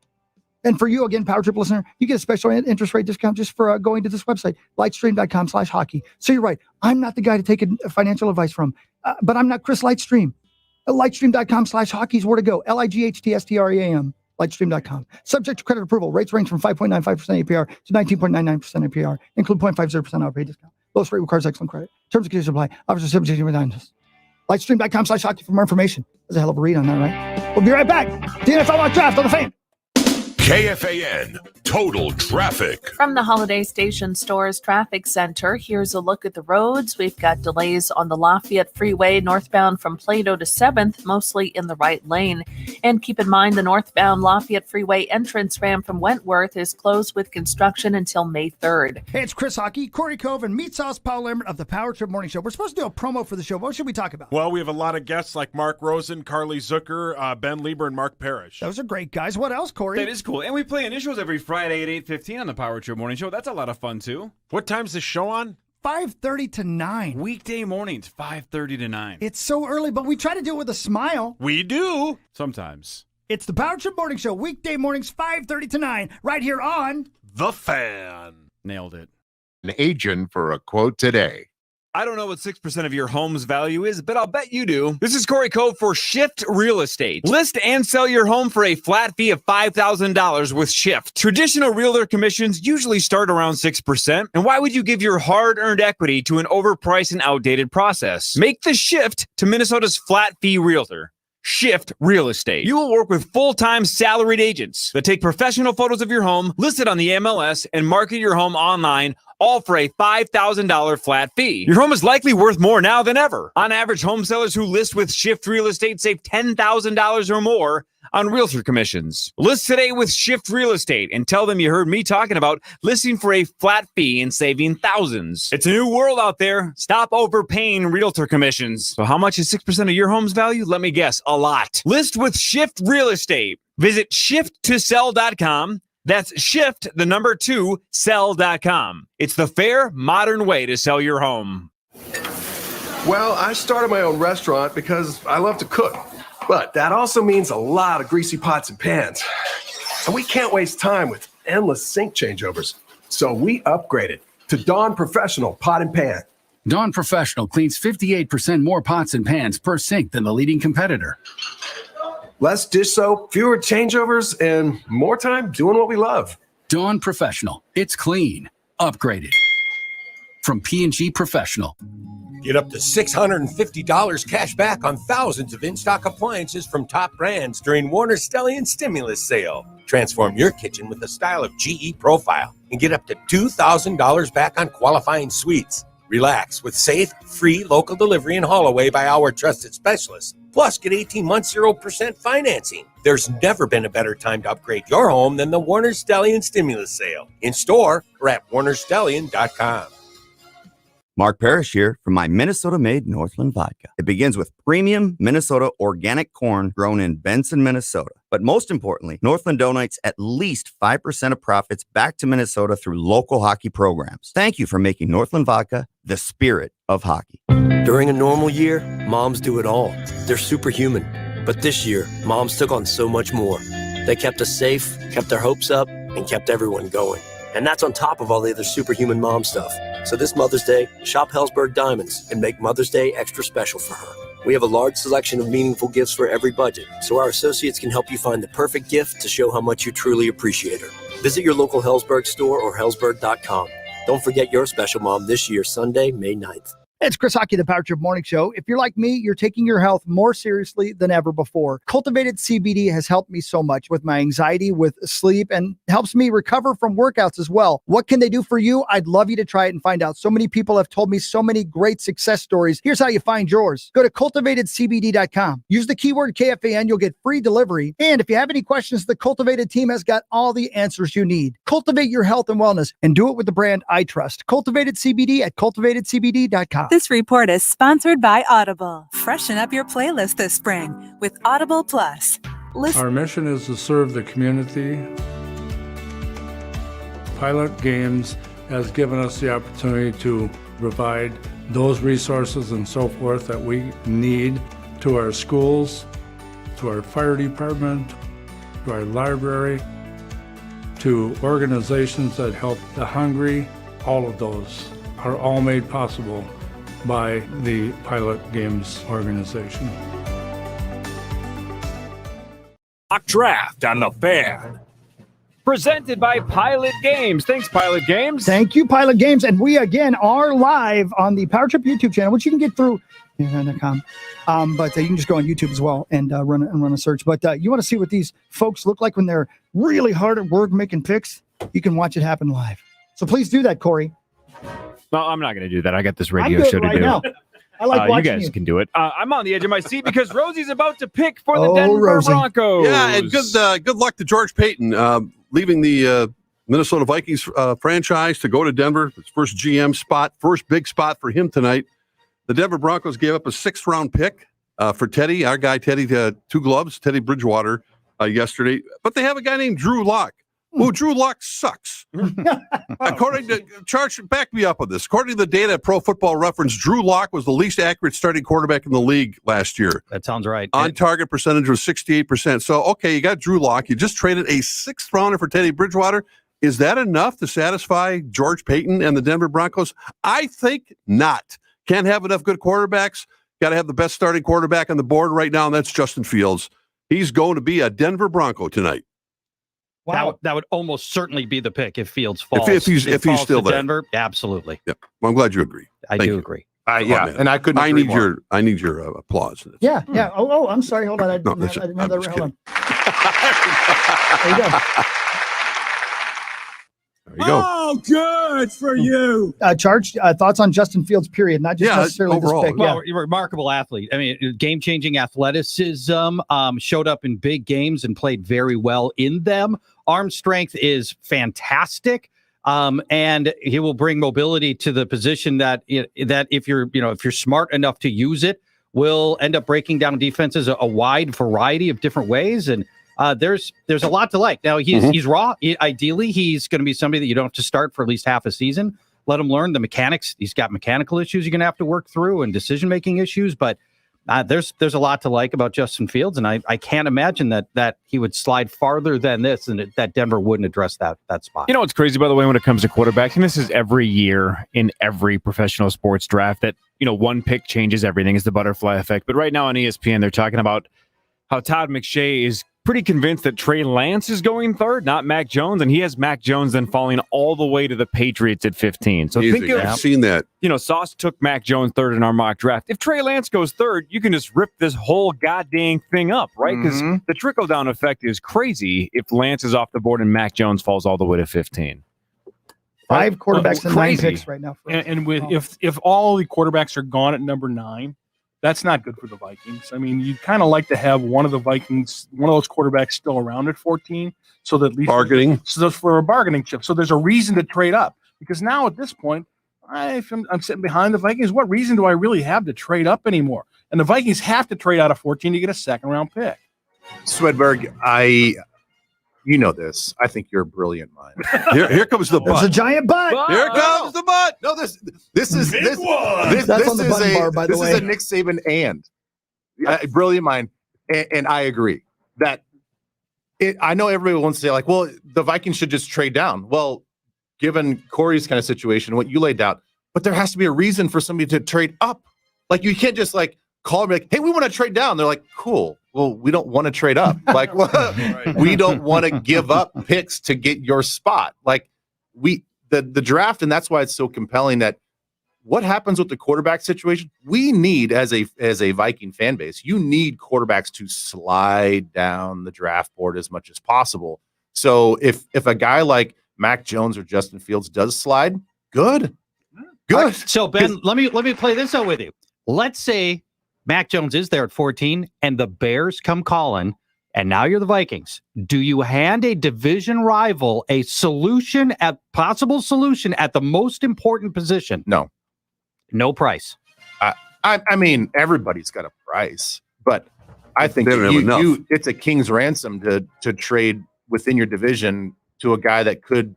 And for you, again, Power Trip listener, you get a special interest rate discount just for going to this website, Lightstream.com/hockey. So you're right. I'm not the guy to take financial advice from, but I'm not Chris Lightstream. Lightstream.com/hockey is where to go. LIGHTSTREAM. Lightstream.com. Subject to credit approval. Rates range from 5.95% APR to 19.99% APR. Include 0.50% auto-pay discount. Lowest rate requires excellent credit. Terms and conditions apply. Offers are subject to change. Lightstream.com/hockey for more information. That's a hell of a read on that, right? We'll be right back. The NFL Mock Draft on the Fan. KFAN Total Traffic. From the Holiday Station Stores Traffic Center, here's a look at the roads. We've got delays on the Lafayette Freeway northbound from Plato to 7th, mostly in the right lane. And keep in mind the northbound Lafayette Freeway entrance ramp from Wentworth is closed with construction until May 3rd. Hey, it's Chris Hockey, Corey Cove, and Meat Sauce Paul Lambert of the Power Trip Morning Show. We're supposed to do a promo for the show. What should we talk about? Well, we have a lot of guests like Mark Rosen, Carly Zucker, Ben Lieber, and Mark Parrish. Those are great guys. What else, Corey? That is cool. And we play initials every Friday at 8:15 on the Power Trip Morning Show. That's a lot of fun, too. What time's the show on? 5:30 to 9. Weekday mornings, 5:30 to 9. It's so early, but we try to do it with a smile. We do. Sometimes. It's the Power Trip Morning Show, weekday mornings, 5:30 to 9, right here on The Fan. Nailed it. An agent for a quote today. I don't know what 6% of your home's value is, but I'll bet you do. This is Corey Cove for Shift Real Estate. List and sell your home for a flat fee of $5,000 with Shift. Traditional realtor commissions usually start around 6%. And why would you give your hard-earned equity to an overpriced and outdated process? Make the shift to Minnesota's flat fee realtor. Shift Real Estate. You will work with full-time salaried agents that take professional photos of your home, list it on the MLS, and market your home online, all for a $5,000 flat fee. Your home is likely worth more now than ever. On average, home sellers who list with Shift Real Estate save $10,000 or more on realtor commissions. List today with Shift Real Estate and tell them you heard me talking about listing for a flat fee and saving thousands. It's a new world out there. Stop overpaying realtor commissions. So how much is 6% of your home's value? Let me guess, a lot. List with Shift Real Estate. Visit shifttosell.com. That's shift, the number 2, sell.com. It's the fair, modern way to sell your home. Well, I started my own restaurant because I love to cook. But that also means a lot of greasy pots and pans. And we can't waste time with endless sink changeovers. So we upgraded to Dawn Professional Pot and Pan. Dawn Professional cleans 58% more pots and pans per sink than the leading competitor. Less dish soap, fewer changeovers, and more time doing what we love. Dawn Professional. It's clean. Upgraded. From P&G Professional. Get up to $650 cash back on thousands of in-stock appliances from top brands during Warner Stellian Stimulus Sale. Transform your kitchen with the style of GE Profile and get up to $2,000 back on qualifying suites. Relax with safe, free local delivery and haul away by our trusted specialists. Plus, get 18 months 0% financing. There's never been a better time to upgrade your home than the Warner Stellian Stimulus Sale. In store or at warnerstellian.com. Mark Parrish here from my Minnesota-made Northland Vodka. It begins with premium Minnesota organic corn grown in Benson, Minnesota. But most importantly, Northland donates at least 5% of profits back to Minnesota through local hockey programs. Thank you for making Northland Vodka the spirit of hockey. During a normal year, moms do it all. They're superhuman. But this year, moms took on so much more. They kept us safe, kept their hopes up, and kept everyone going. And that's on top of all the other superhuman mom stuff. So this Mother's Day, shop Hellsberg Diamonds and make Mother's Day extra special for her. We have a large selection of meaningful gifts for every budget, so our associates can help you find the perfect gift to show how much you truly appreciate her. Visit your local Hellsberg store or hellsberg.com. Don't forget your special mom this year, Sunday, May 9th. It's Chris Hockey, the Power Trip Morning Show. If you're like me, you're taking your health more seriously than ever before. Cultivated CBD has helped me so much with my anxiety, with sleep, and helps me recover from workouts as well. What can they do for you? I'd love you to try it and find out. So many people have told me so many great success stories. Here's how you find yours. Go to cultivatedcbd.com. Use the keyword KFAN. You'll get free delivery. And if you have any questions, the Cultivated team has got all the answers you need. Cultivate your health and wellness and do it with the brand I trust. Cultivated CBD at cultivatedcbd.com. This report is sponsored by Audible. Freshen up your playlist this spring with Audible Plus. Our mission is to serve the community. Pilot Games has given us the opportunity to provide those resources and so forth that we need to our schools, to our fire department, to our library, to organizations that help the hungry. All of those are all made possible by the Pilot Games organization. Mock draft on the fan. Presented by Pilot Games. Thanks, Pilot Games. Thank you, Pilot Games. And we, again, are live on the Power Trip YouTube channel, which you can get through but you can just go on YouTube as well and run a search. But you want to see what these folks look like when they're really hard at work making picks? You can watch it happen live. So please do that, Corey. No, I'm not going to do that. I got this radio show to do. Now. I like watching you guys can do it. I'm on the edge of my seat because Rosie's about to pick for the Denver Broncos. Yeah, and good luck to George Payton, leaving the Minnesota Vikings franchise to go to Denver. His first GM spot, first big spot for him tonight. The Denver Broncos gave up a 6th-round pick for Teddy, our guy Teddy, two gloves, Teddy Bridgewater, yesterday. But they have a guy named Drew Lock. Well, Drew Lock sucks. According to Charge, back me up on this. According to the data at Pro Football Reference, Drew Lock was the least accurate starting quarterback in the league last year. That sounds right. On target percentage was 68%. So, okay, you got Drew Lock. You just traded a 6th rounder for Teddy Bridgewater. Is that enough to satisfy George Payton and the Denver Broncos? I think not. Can't have enough good quarterbacks. Got to have the best starting quarterback on the board right now, and that's Justin Fields. He's going to be a Denver Bronco tonight. Wow. That would almost certainly be the pick if Fields falls. If he's still there. Denver, absolutely. Yep. Well, I'm glad you agree. I do agree. And I couldn't. I need your applause. Yeah. Oh, I'm sorry. Hold on. I didn't have that. Hold on. There you go. There you go. Oh, good for you. Charge thoughts on Justin Fields, period, not just necessarily overall. this pick. Well, remarkable athlete. I mean, game-changing athleticism, showed up in big games and played very well in them. Arm strength is fantastic. And he will bring mobility to the position that if you're smart enough to use it, will end up breaking down defenses a wide variety of different ways. And there's a lot to like. Now he's raw. Ideally, he's going to be somebody that you don't have to start for at least half a season. Let him learn the mechanics. He's got mechanical issues you're going to have to work through and decision-making issues, but there's a lot to like about Justin Fields, and I can't imagine that he would slide farther than this, and that Denver wouldn't address that spot. You know what's crazy, by the way, when it comes to quarterbacks, and this is every year in every professional sports draft, that one pick changes everything. Is the butterfly effect. But right now on ESPN, they're talking about how Todd McShay is pretty convinced that Trey Lance is going third, not Mack Jones, and he has Mack Jones then falling all the way to the Patriots at 15. So I've seen that. Sauce took Mack Jones third in our mock draft. If Trey Lance goes third, you can just rip this whole goddamn thing up, right? Because the trickle-down effect is crazy if Lance is off the board and Mack Jones falls all the way to 15. 5 quarterbacks and 9 picks right now. And if all the quarterbacks are gone at number 9, that's not good for the Vikings. I mean, you kind of like to have one of those quarterbacks still around at 14, so that at least bargaining. So for a bargaining chip, so there's a reason to trade up. Because now at this point, I'm sitting behind the Vikings. What reason do I really have to trade up anymore? And the Vikings have to trade out of 14 to get a second-round pick. Swedberg, you know this. I think you're a brilliant mind. Here comes the butt. There's a giant butt. Here comes the butt. No, this is That's on the button bar, by the way. This is a Nick Saban brilliant mind, and I agree that I know everybody wants to say like, well, the Vikings should just trade down. Well, given Corey's kind of situation, what you laid out, but there has to be a reason for somebody to trade up. Like you can't just like call me like, hey, we want to trade down. They're like, cool. Well, we don't want to trade up. Like, we don't want to give up picks to get your spot. Like, the draft, and that's why it's so compelling that what happens with the quarterback situation, we need as a Viking fan base, you need quarterbacks to slide down the draft board as much as possible. So if a guy like Mack Jones or Justin Fields does slide, good. Right, so Ben, let me play this out with you. Let's say Mack Jones is there at 14 and the Bears come calling, and now you're the Vikings. Do you hand a division rival a possible solution at the most important position? No price. I mean, everybody's got a price, but I think it's a king's ransom to trade within your division to a guy that could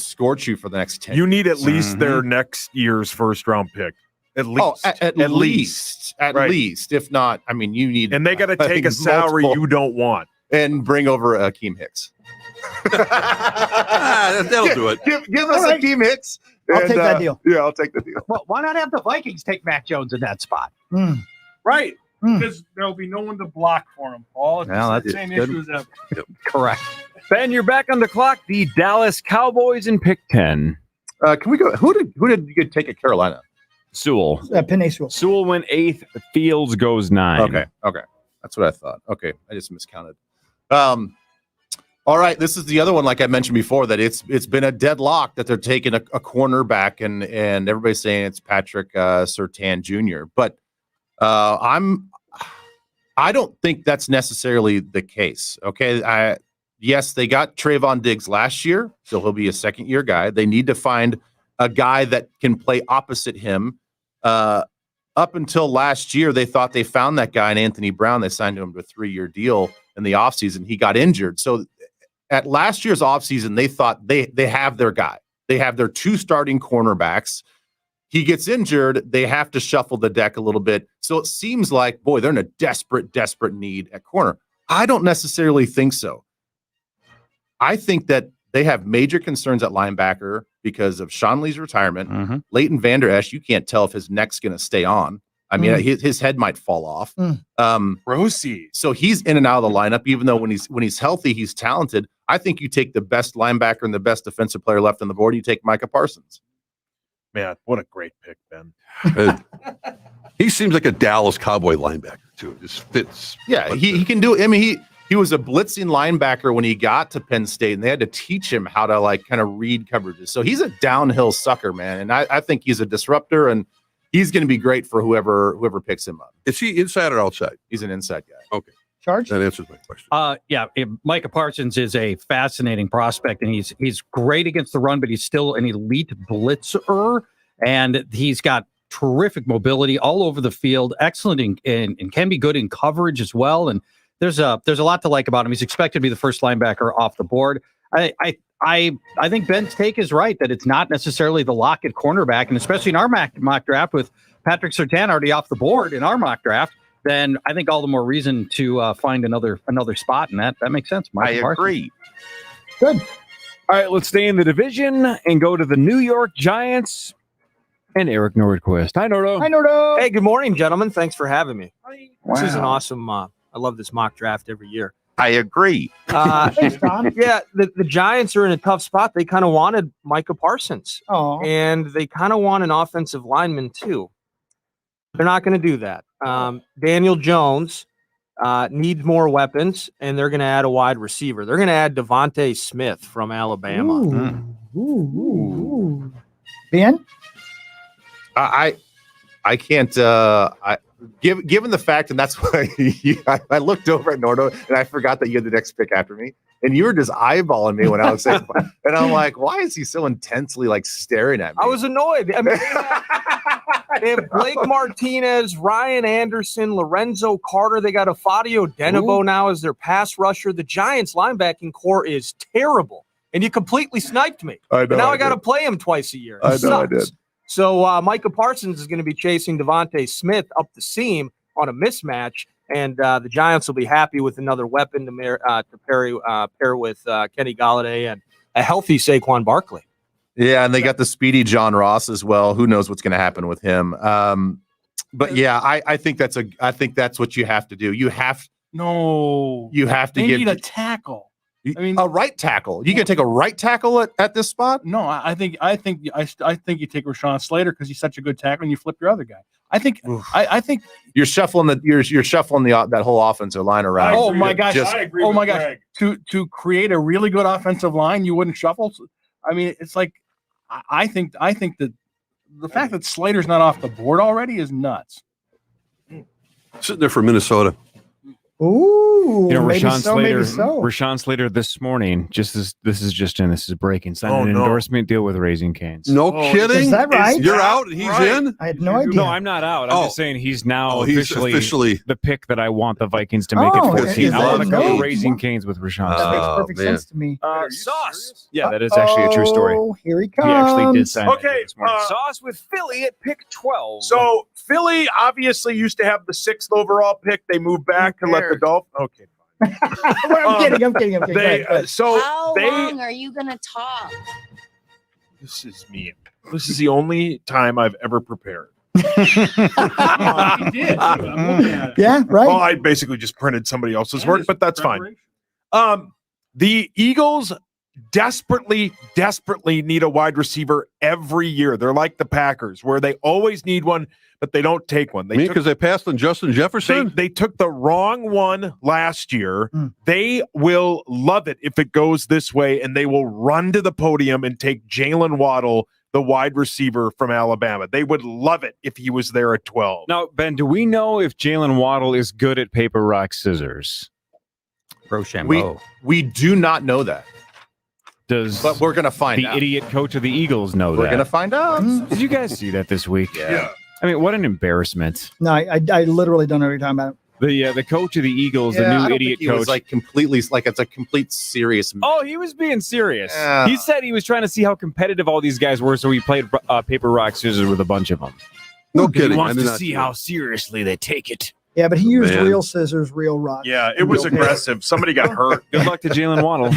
scorch you for the next 10 You need at least their next year's first-round pick. At least. At least. If not, I mean, you need. And they got to take a salary you don't want. And bring over Akeem Hicks. That'll do it. Give us Akeem Hicks. I'll take that deal. Yeah, I'll take the deal. Well, why not have the Vikings take Mack Jones in that spot? Right. Because there'll be no one to block for him, Paul. It's the same issue as ever. Correct. Ben, you're back on the clock. The Dallas Cowboys in pick 10. Can we go? Who did you take at Carolina? Sewell. Penny Sewell. Sewell went 8th. Fields goes 9. Okay. That's what I thought. Okay. I just miscounted. All right. This is the other one, like I mentioned before, that it's been a deadlock that they're taking a cornerback, and everybody's saying it's Patrick Surtain Jr. But I don't think that's necessarily the case. Okay. Yes, they got Trayvon Diggs last year, so he'll be a second-year guy. They need to find a guy that can play opposite him. Up until last year, they thought they found that guy in Anthony Brown. They signed him to a 3-year deal in the offseason. He got injured. So at last year's offseason, they thought they have their guy. They have their 2 starting cornerbacks. He gets injured. They have to shuffle the deck a little bit. So it seems like, boy, they're in a desperate need at corner. I don't necessarily think so. I think that They have major concerns at linebacker because of Sean Lee's retirement. Leighton Vander Esch, you can't tell if his neck's going to stay on. I mean, his head might fall off. Rosie. So he's in and out of the lineup, even though when he's healthy, he's talented. I think you take the best linebacker and the best defensive player left on the board. You take Micah Parsons. Man, what a great pick, Ben. He seems like a Dallas Cowboy linebacker too. It just fits. Yeah, he can do it. I mean, he was a blitzing linebacker when he got to Penn State, and they had to teach him how to like kind of read coverages. So he's a downhill sucker, man. And I think he's a disruptor, and he's going to be great for whoever picks him up. Is he inside or outside? He's an inside guy. Okay. Charge? That answers my question. Micah Parsons is a fascinating prospect, and he's great against the run, but he's still an elite blitzer, and he's got terrific mobility all over the field, excellent and can be good in coverage as well. And there's a lot to like about him. He's expected to be the first linebacker off the board. I think Ben's take is right that it's not necessarily the lock at cornerback, and especially in our mock draft with Patrick Surtain already off the board in our mock draft, then I think all the more reason to find another spot, and that makes sense. I agree. Good. All right, let's stay in the division and go to the New York Giants and Eric Nordquist. Hi, Nordo. Hi, Nordo. Hey, good morning, gentlemen. Thanks for having me. This is an Wow. awesome. I love this mock draft every year. I agree. Thanks, Tom. Yeah, the Giants are in a tough spot. They kind of wanted Micah Parsons, and they kind of want an offensive lineman too. They're not going to do that. Daniel Jones needs more weapons, and they're going to add a wide receiver. They're going to add Devontae Smith from Alabama. Ooh. Ben? I can't. Given the fact, and that's why I looked over at Nordo and I forgot that you had the next pick after me, and you were just eyeballing me when I was saying, and I'm like, why is he so intensely like staring at me? I was annoyed. I mean, they have Blake Martinez, Ryan Anderson, Lorenzo Carter. They got Afadio Denebo now as their pass rusher. The Giants' linebacking core is terrible, and you completely sniped me. I know. Now I got to play him twice a year. It sucks. So Micah Parsons is going to be chasing Devontae Smith up the seam on a mismatch, and the Giants will be happy with another weapon to pair with Kenny Golladay and a healthy Saquon Barkley. Yeah, and they got the speedy John Ross as well. Who knows what's going to happen with him? But yeah, I think that's what you have to do. You have to They give need a tackle. I mean, a right tackle. You can take a right tackle at this spot? No, I think you take Rashawn Slater because he's such a good tackle, and you flip your other guy. I think you're shuffling that whole offensive line around. Oh my gosh! I agree. Oh with my gosh! Greg. To create a really good offensive line, you wouldn't shuffle. I mean, it's like I think that the fact that Slater's not off the board already is nuts. Sitting there for Minnesota. Ooh, maybe Rashawn Slater this morning, this is breaking, signed an endorsement deal with Raising Cane's. No kidding? Is that right? You're out and he's in? I had no idea. No, I'm not out. I'm just saying he's now he's officially the pick that I want the Vikings to make it 14. I want to go Raising Cane's with Rashawn. That makes Slater. perfect sense to me. Sauce. Yeah, that is actually a true story. Here he comes. He actually did sign Okay, this morning. Sauce with Philly at pick 12. So Philly obviously used to have the 6th overall pick. They moved back to let the Dolphins. Okay. I'm kidding. How long are you going to talk? This is mean. This is the only time I've ever prepared. He did. Yeah, right. Well, I basically just printed somebody else's work, but that's fine. The Eagles desperately need a wide receiver every year. They're like the Packers, where they always need one, but they don't take one. Because they passed on Justin Jefferson? They took the wrong one last year. They will love it if it goes this way, and they will run to the podium and take Jalen Waddle, the wide receiver from Alabama. They would love it if he was there at 12. Now, Ben, do we know if Jalen Waddle is good at paper, rock, scissors? Rochambeau. We do not know that. But we're going to find out. The idiot coach of the Eagles know that. We're going to find out. Did you guys see that this week? Yeah. I mean, what an embarrassment. No, I literally don't know what you're talking about. The coach of the Eagles, I the don't new idiot think he was coach. like completely, like it's a complete serious. Oh, he was being serious. Yeah. He said he was trying to see how competitive all these guys were, so he played paper, rock, scissors with a bunch of them. No He kidding. wants to see how seriously they take it. Yeah, but he used Man. real scissors, real rock. Yeah, it was aggressive. Somebody got hurt. Good luck to Jalen Waddle.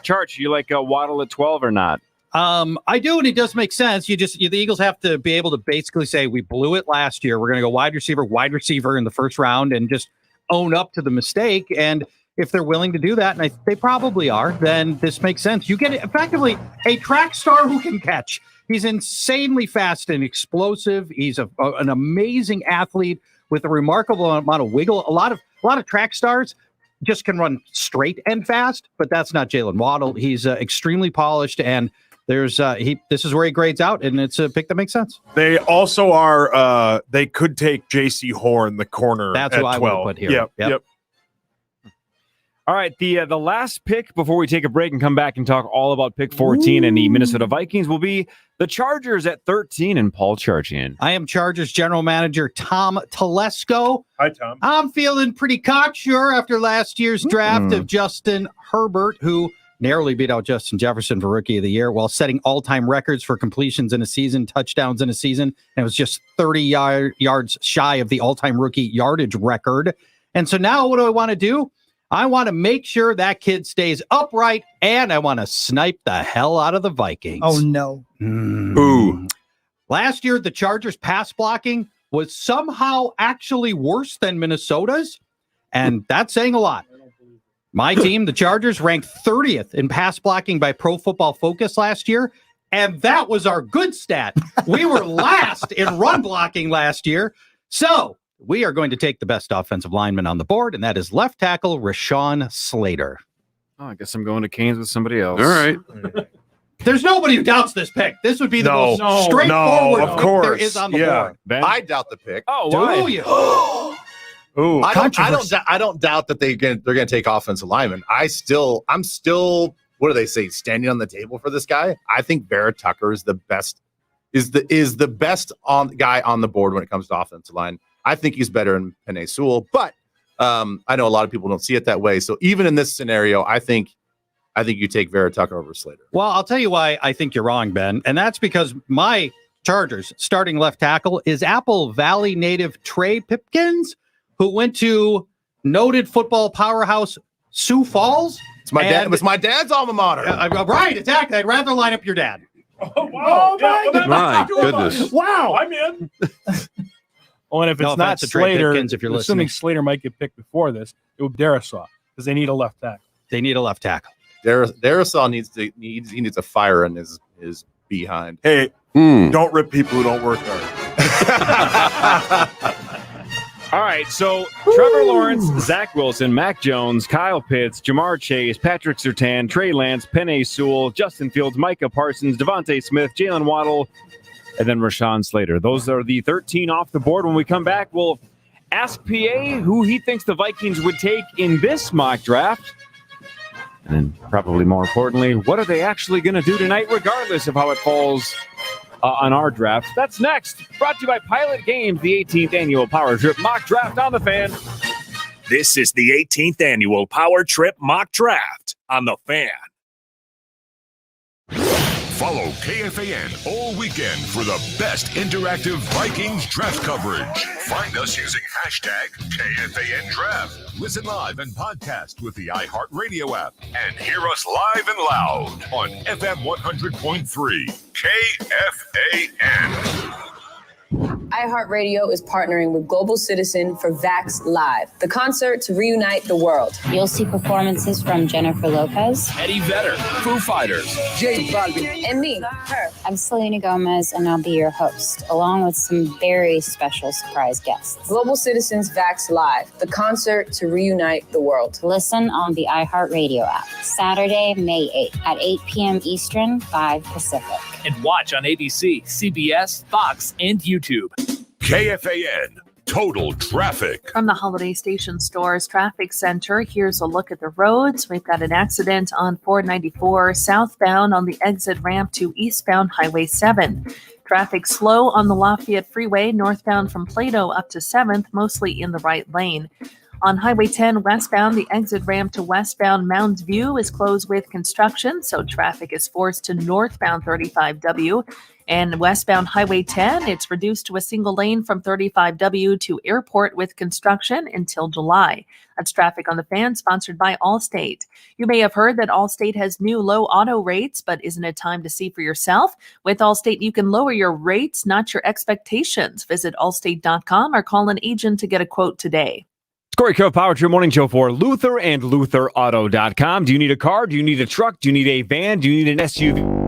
Charch, you like Waddle at 12 or not? I do, and it does make sense. The Eagles have to be able to basically say, we blew it last year. We're going to go wide receiver in the first round and just own up to the mistake. And if they're willing to do that, and they probably are, then this makes sense. You get effectively a track star who can catch. He's insanely fast and explosive. He's an amazing athlete with a remarkable amount of wiggle. A lot of track stars just can run straight and fast, but that's not Jalen Waddle. He's extremely polished, and this is where he grades out, and it's a pick that makes sense. They also are. They could take J.C. Horn, the corner. That's at who I 12. would put here. Yep. All right, the last pick before we take a break and come back and talk all about pick 14 and the Minnesota Vikings will be the Chargers at 13 and Paul Charchian. I am Chargers general manager Tom Telesco. Hi, Tom. I'm feeling pretty cocksure after last year's draft of Justin Herbert, who narrowly beat out Justin Jefferson for Rookie of the Year while setting all-time records for completions in a season, touchdowns in a season. And it was just 30 yards shy of the all-time rookie yardage record. And so now what do I want to do? I want to make sure that kid stays upright, and I want to snipe the hell out of the Vikings. Oh, no. Ooh. Last year, the Chargers' pass blocking was somehow actually worse than Minnesota's, and that's saying a lot. My team, the Chargers, ranked 30th in pass blocking by Pro Football Focus last year, and that was our good stat. We were last in run blocking last year, so we are going to take the best offensive lineman on the board, and that is left tackle Rashawn Slater. Oh, I guess I'm going to Canes with somebody else. All right. There's nobody who doubts this pick. This would be the most straightforward of pick course. there is on the board. Ben? I doubt the pick. Oh, why? Do you? Ooh. I don't doubt that they're going to take offensive linemen. I'm still, what do they say? Standing on the table for this guy. I think Vera Tucker is the best, is the best guy on the board when it comes to offensive line. I think he's better than Penei Sewell, but I know a lot of people don't see it that way. So even in this scenario, I think you take Vera Tucker over Slater. Well, I'll tell you why I think you're wrong, Ben, and that's because my Chargers starting left tackle is Apple Valley native Trey Pipkins, who went to noted football powerhouse Sioux Falls. It's my dad's alma mater. Right, exactly. I'd rather line up your dad. Oh, wow. My goodness. Wow. I'm in. Oh, and if it's No not offense to Trey Slater, Pipkins, if you're assuming listening. Slater might get picked before this, it would be Darisaw because they need a left tackle. They need a left tackle. Darisaw needs a fire in his behind. Hey, don't rip people who don't work hard. All right, so Trevor Lawrence, Zack Wilson, Mack Jones, Kyle Pitts, Jamar Chase, Patrick Surtain, Trey Lance, Penei Sewell, Justin Fields, Micah Parsons, Devontae Smith, Jalen Waddle, and then Rashawn Slater. Those are the 13 off the board. When we come back, we'll ask PA who he thinks the Vikings would take in this mock draft. And then probably more importantly, what are they actually going to do tonight, regardless of how it falls on our draft? That's next. Brought to you by Pilot Games, the 18th annual Power Trip Mock Draft on the Fan. This is the 18th annual Power Trip Mock Draft on the Fan. Follow KFAN all weekend for the best interactive Vikings draft coverage. Find us using hashtag KFAN Draft. Listen live and podcast with the iHeartRadio app. And hear us live and loud on FM 100.3 KFAN. iHeartRadio is partnering with Global Citizen for Vax Live, the concert to reunite the world. You'll see performances from Jennifer Lopez, Eddie Vedder, Foo Fighters, J Balvin, and me, her. I'm Selena Gomez, and I'll be your host, along with some very special surprise guests. Global Citizen's Vax Live, the concert to reunite the world. Listen on the iHeartRadio app, Saturday, May 8th at 8 p.m. Eastern, 5 Pacific. and watch on ABC, CBS, Fox, and YouTube. KFAN Total Traffic. From the Holiday Station Stores Traffic Center, here's a look at the roads. We've got an accident on 494 southbound on the exit ramp to eastbound Highway 7. Traffic slow on the Lafayette Freeway northbound from Plato up to 7th, mostly in the right lane. On Highway 10 westbound, the exit ramp to westbound Mounds View is closed with construction, so traffic is forced to northbound 35W. And westbound Highway 10, it's reduced to a single lane from 35W to Airport with construction until July. That's Traffic on the Fan, sponsored by Allstate. You may have heard that Allstate has new low auto rates, but isn't it time to see for yourself? With Allstate, you can lower your rates, not your expectations. Visit allstate.com or call an agent to get a quote today. Corey Cove, Power Trip Morning Show for Luther and LutherAuto.com. Do you need a car? Do you need a truck? Do you need a van? Do you need an SUV?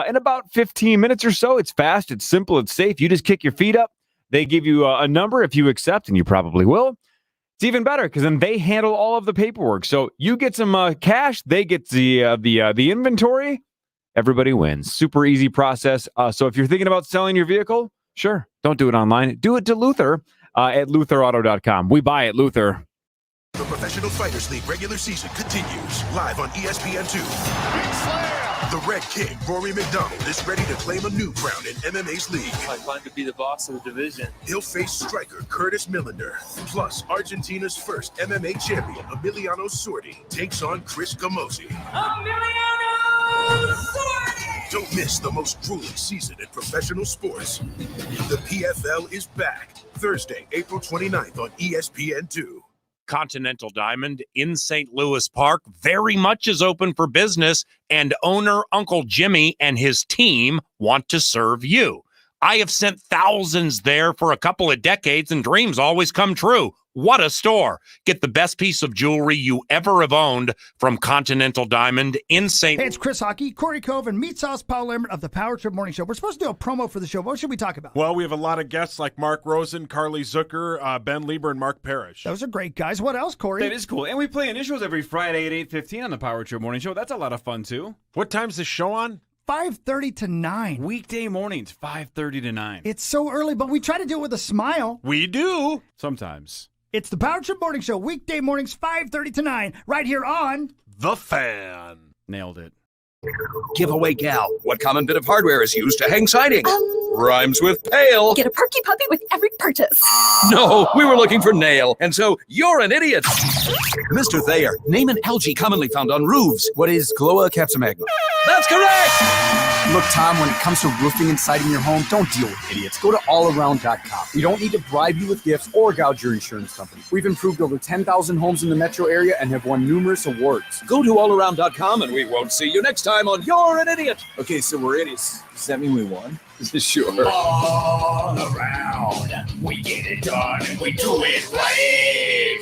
In about 15 minutes or so, it's fast, it's simple, it's safe. You just kick your feet up. They give you a number if you accept, and you probably will. It's even better because then they handle all of the paperwork. So you get some cash, they get the inventory. Everybody wins. Super easy process. So if you're thinking about selling your vehicle, sure, don't do it online. Do it to Luther at LutherAuto.com. We buy at Luther. The Professional Fighters League regular season continues live on ESPN2. The Red King, Rory McDonald, is ready to claim a new crown in MMA's league. I plan to be the boss of the division. He'll face striker Curtis Millender. Plus, Argentina's first MMA champion, Emiliano Sordi, takes on Chris Camozzi. Emiliano Sordi! Don't miss the most grueling season in professional sports. The PFL is back Thursday, April 29th on ESPN2. Continental Diamond in St. Louis Park very much is open for business, and owner Uncle Jimmy and his team want to serve you. I have sent thousands there for a couple of decades, and dreams always come true. What a store. Get the best piece of jewelry you ever have owned from Continental Diamond in St. Hey, it's Chris Hockey, Corey Cove, and Meat Sauce Paul Lambert of the Power Trip Morning Show. We're supposed to do a promo for the show. What should we talk about? Well, we have a lot of guests like Mark Rosen, Carly Zucker, Ben Lieber, and Mark Parrish. Those are great guys. What else, Corey? That is cool. And we play initials every Friday at 8:15 on the Power Trip Morning Show. That's a lot of fun, too. What time's the show on? 5:30 to 9. Weekday mornings, 5:30 to 9. It's so early, but we try to do it with a smile. We do. Sometimes. It's the Power Trip Morning Show, weekday mornings, 5:30 to 9, right here on The Fan. Nailed it. Giveaway gal. What common bit of hardware is used to hang siding? Rhymes with pale. Get a perky puppy with every purchase. No, we were looking for nail, and so you're an idiot. Mr. Thayer, name an algae commonly found on roofs. What is Cloa capsamagma? That's correct! Look, Tom, when it comes to roofing and siding your home, don't deal with idiots. Go to allaround.com. We don't need to bribe you with gifts or gouge your insurance company. We've improved over 10,000 homes in the metro area and have won numerous awards. Go to allaround.com and we won't see you next time on You're an Idiot. Okay, so we're idiots. Does that mean we won? Sure. All around, we get it done and we do it right.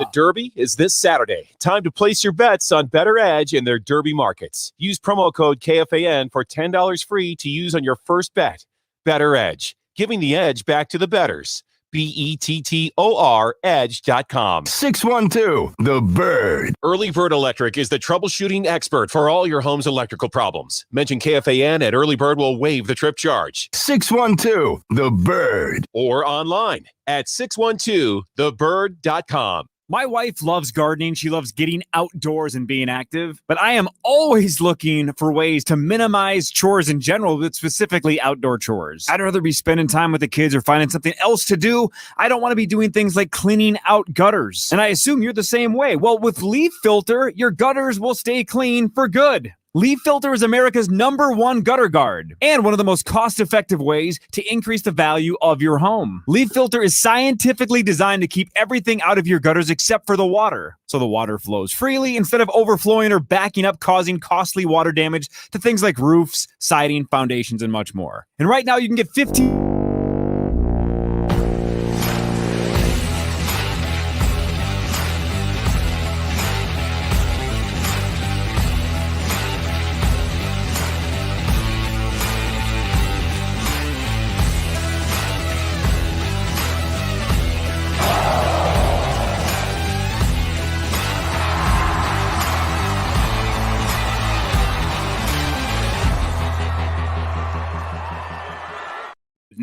The Derby is this Saturday. Time to place your bets on Better Edge in their Derby markets. Use promo code KFAN for $10 free to use on your first bet. Better Edge, giving the edge back to the bettors. BETTOR edge.com. 612, The Bird. Early Bird Electric is the troubleshooting expert for all your home's electrical problems. Mention KFAN and Early Bird will waive the trip charge. 612, The Bird. Or online at 612thebird.com. My wife loves gardening. She loves getting outdoors and being active. But I am always looking for ways to minimize chores in general, but specifically outdoor chores. I'd rather be spending time with the kids or finding something else to do. I don't want to be doing things like cleaning out gutters. And I assume you're the same way. Well, with Leaffilter, your gutters will stay clean for good. Leaffilter is America's #1 gutter guard and one of the most cost-effective ways to increase the value of your home. Leaffilter is scientifically designed to keep everything out of your gutters except for the water, so the water flows freely instead of overflowing or backing up, causing costly water damage to things like roofs, siding, foundations, and much more. And right now you can get 15...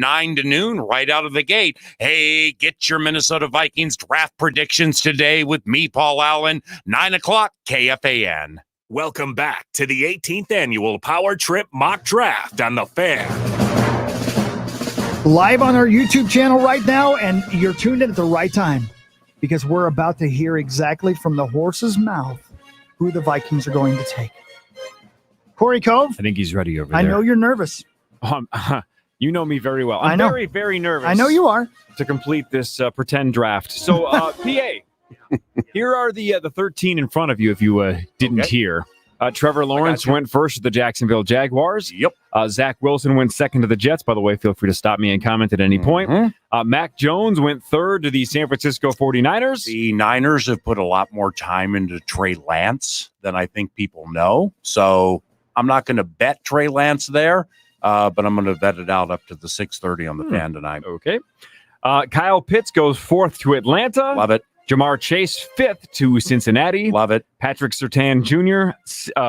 9 to noon, right out of the gate. Hey, get your Minnesota Vikings draft predictions today with me, Paul Allen, 9 o'clock, KFAN. Welcome back to the 18th annual Power Trip Mock Draft on the Fan. Live on our YouTube channel right now, and you're tuned in at the right time because we're about to hear exactly from the horse's mouth who the Vikings are going to take. Corey Cove. I think he's ready over there. I know you're nervous. You know me very well. I know. Very, very nervous. I know you are. To complete this pretend draft. So, PA, here are the 13 in front of you if you didn't hear. Trevor Lawrence went first to the Jacksonville Jaguars. Yep. Zack Wilson went second to the Jets. By the way, feel free to stop me and comment at any point. Mack Jones went third to the San Francisco 49ers. The Niners have put a lot more time into Trey Lance than I think people know. So I'm not going to bet Trey Lance there, but I'm going to vet it out up to the 6:30 on the Fan tonight. Okay. Kyle Pitts goes fourth to Atlanta. Love it. Jamar Chase, fifth to Cincinnati. Love it. Patrick Surtain Jr.,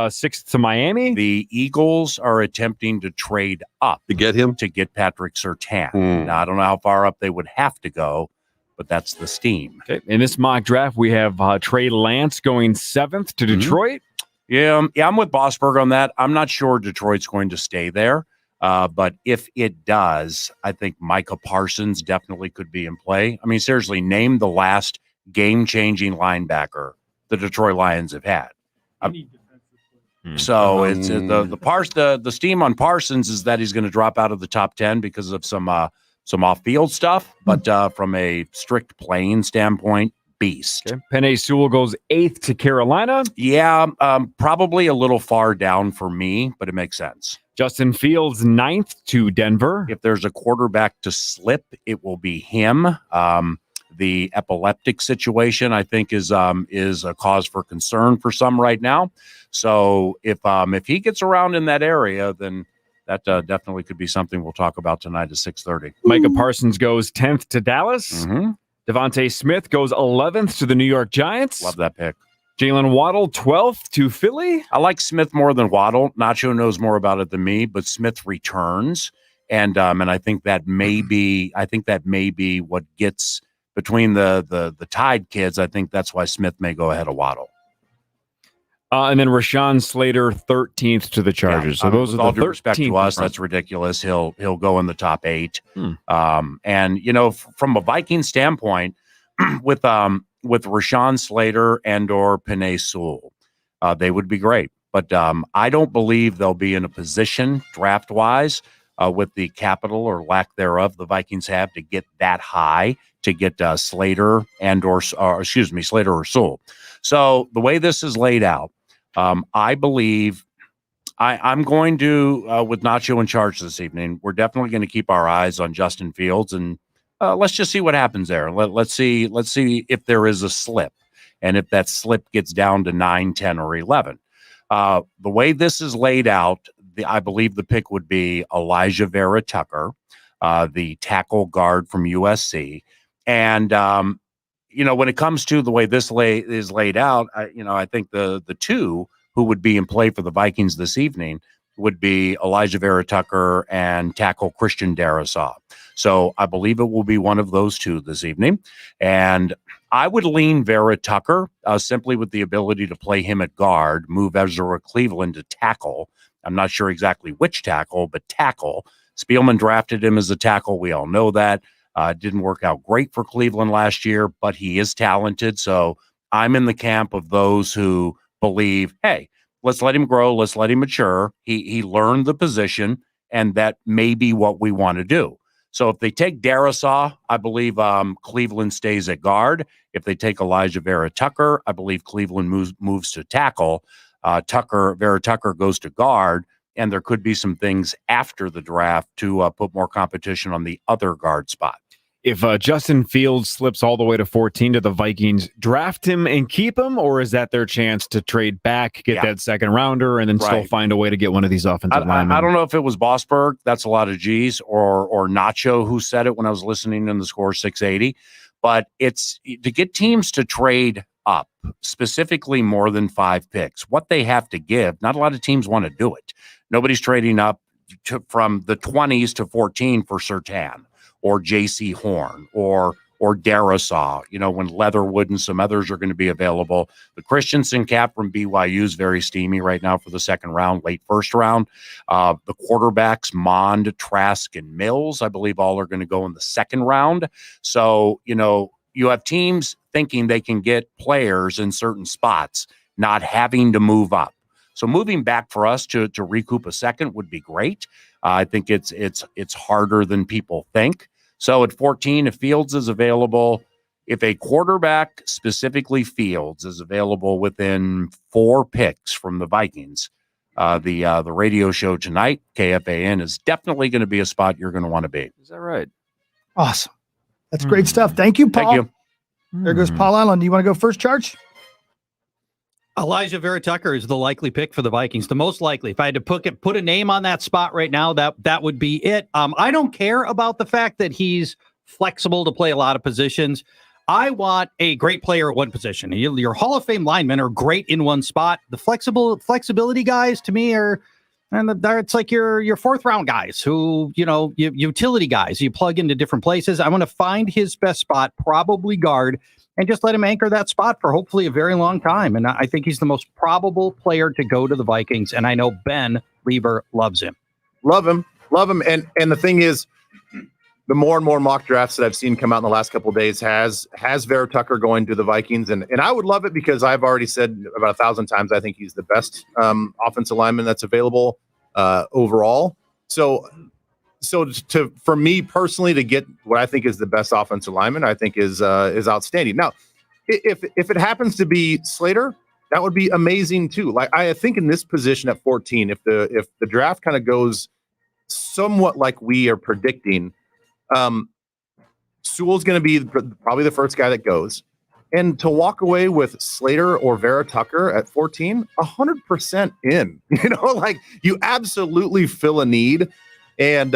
sixth to Miami. The Eagles are attempting to trade up to get him, to get Patrick Surtain. Now, I don't know how far up they would have to go, but that's the steam. Okay. In this mock draft, we have Trey Lance going seventh to Detroit. Yeah, I'm with Bosberg on that. I'm not sure Detroit's going to stay there. But if it does, I think Micah Parsons definitely could be in play. I mean, seriously, name the last game-changing linebacker the Detroit Lions have had. So it's the steam on Parsons is that he's going to drop out of the top 10 because of some off-field stuff. But from a strict playing standpoint, beast. Okay. Penei Sewell goes eighth to Carolina. Yeah, probably a little far down for me, but it makes sense. Justin Fields ninth to Denver. If there's a quarterback to slip, it will be him. The epileptic situation, I think, is a cause for concern for some right now. So if he gets around in that area, then that definitely could be something we'll talk about tonight at 6:30. Micah Parsons goes 10th to Dallas. Devontae Smith goes 11th to the New York Giants. Love that pick. Jalen Waddle 12th to Philly. I like Smith more than Waddle. Nacho knows more about it than me, but Smith returns, and I think that may be what gets between the Tide kids. I think that's why Smith may go ahead of Waddle. And then Rashawn Slater 13th to the Chargers. So those are all the due respect to 13th us. That's ridiculous. He'll go in the top 8. And from a Viking standpoint, with Rashawn Slater and or Penei Sewell, they would be great. But I don't believe they'll be in a position draft wise with the capital or lack thereof the Vikings have to get that high to get Slater or Sewell. So the way this is laid out, I believe I'm going to, with Nacho in charge this evening, we're definitely going to keep our eyes on Justin Fields, and let's just see what happens there. Let's see if there is a slip, and if that slip gets down to 9, 10, or 11. The way this is laid out, I believe the pick would be Elijah Vera Tucker, the tackle guard from USC. And, when it comes to the way this is laid out, I think the two who would be in play for the Vikings this evening would be Elijah Vera Tucker and tackle Christian Darrisaw. So I believe it will be one of those two this evening. And I would lean Vera Tucker simply with the ability to play him at guard, move Ezra Cleveland to tackle. I'm not sure exactly which tackle, but tackle. Spielman drafted him as a tackle. We all know that. Didn't work out great for Cleveland last year, but he is talented. So I'm in the camp of those who believe, hey, let's let him grow. Let's let him mature. He learned the position, and that may be what we want to do. So if they take Darrisaw, I believe Cleveland stays at guard. If they take Elijah Vera Tucker, I believe Cleveland moves to tackle. Vera Tucker goes to guard, and there could be some things after the draft to put more competition on the other guard spot. If Justin Fields slips all the way to 14, do the Vikings draft him and keep him, or is that their chance to trade back, get that second rounder, and then still find a way to get one of these offensive linemen? I don't know if it was Bosberg, that's a lot of G's, or Nacho who said it when I was listening in the Score 680, but it's to get teams to trade up, specifically more than 5 picks, what they have to give. Not a lot of teams want to do it. Nobody's trading up from the 20s to 14 for Surtain or J.C. Horn or Darisaw, when Leatherwood and some others are going to be available. The Christensen cap from BYU is very steamy right now for the second round, late first round. The quarterbacks, Mond, Trask, and Mills, I believe all are going to go in the second round. So, you have teams thinking they can get players in certain spots, not having to move up. So moving back for us to recoup a second would be great. I think it's harder than people think. So at 14, if Fields is available, if a quarterback, specifically Fields, is available within 4 picks from the Vikings, the radio show tonight, KFAN, is definitely going to be a spot you're going to want to be. Is that right? Awesome. That's great stuff. Thank you, Paul. Thank you. There goes Paul Allen. Do you want to go first, Charge? Elijah Vera Tucker is the likely pick for the Vikings, the most likely. If I had to put a name on that spot right now, that would be it. I don't care about the fact that he's flexible to play a lot of positions. I want a great player at one position. Your Hall of Fame linemen are great in one spot. The flexibility guys, to me, it's like your fourth round guys who, utility guys. You plug into different places. I want to find his best spot, probably guard, and just let him anchor that spot for hopefully a very long time. And I think he's the most probable player to go to the Vikings. And I know Ben Lever loves him. Love him. And the thing is, the more and more mock drafts that I've seen come out in the last couple of days has Vera Tucker going to the Vikings. And I would love it because I've already said about 1,000 times, I think he's the best offensive lineman that's available overall. So for me personally, to get what I think is the best offensive lineman, I think is outstanding. Now, if it happens to be Slater, that would be amazing too. Like I think in this position at 14, if the draft kind of goes somewhat like we are predicting, Sewell's going to be probably the first guy that goes. And to walk away with Slater or Vera Tucker at 14, 100% in. Like you absolutely fill a need. And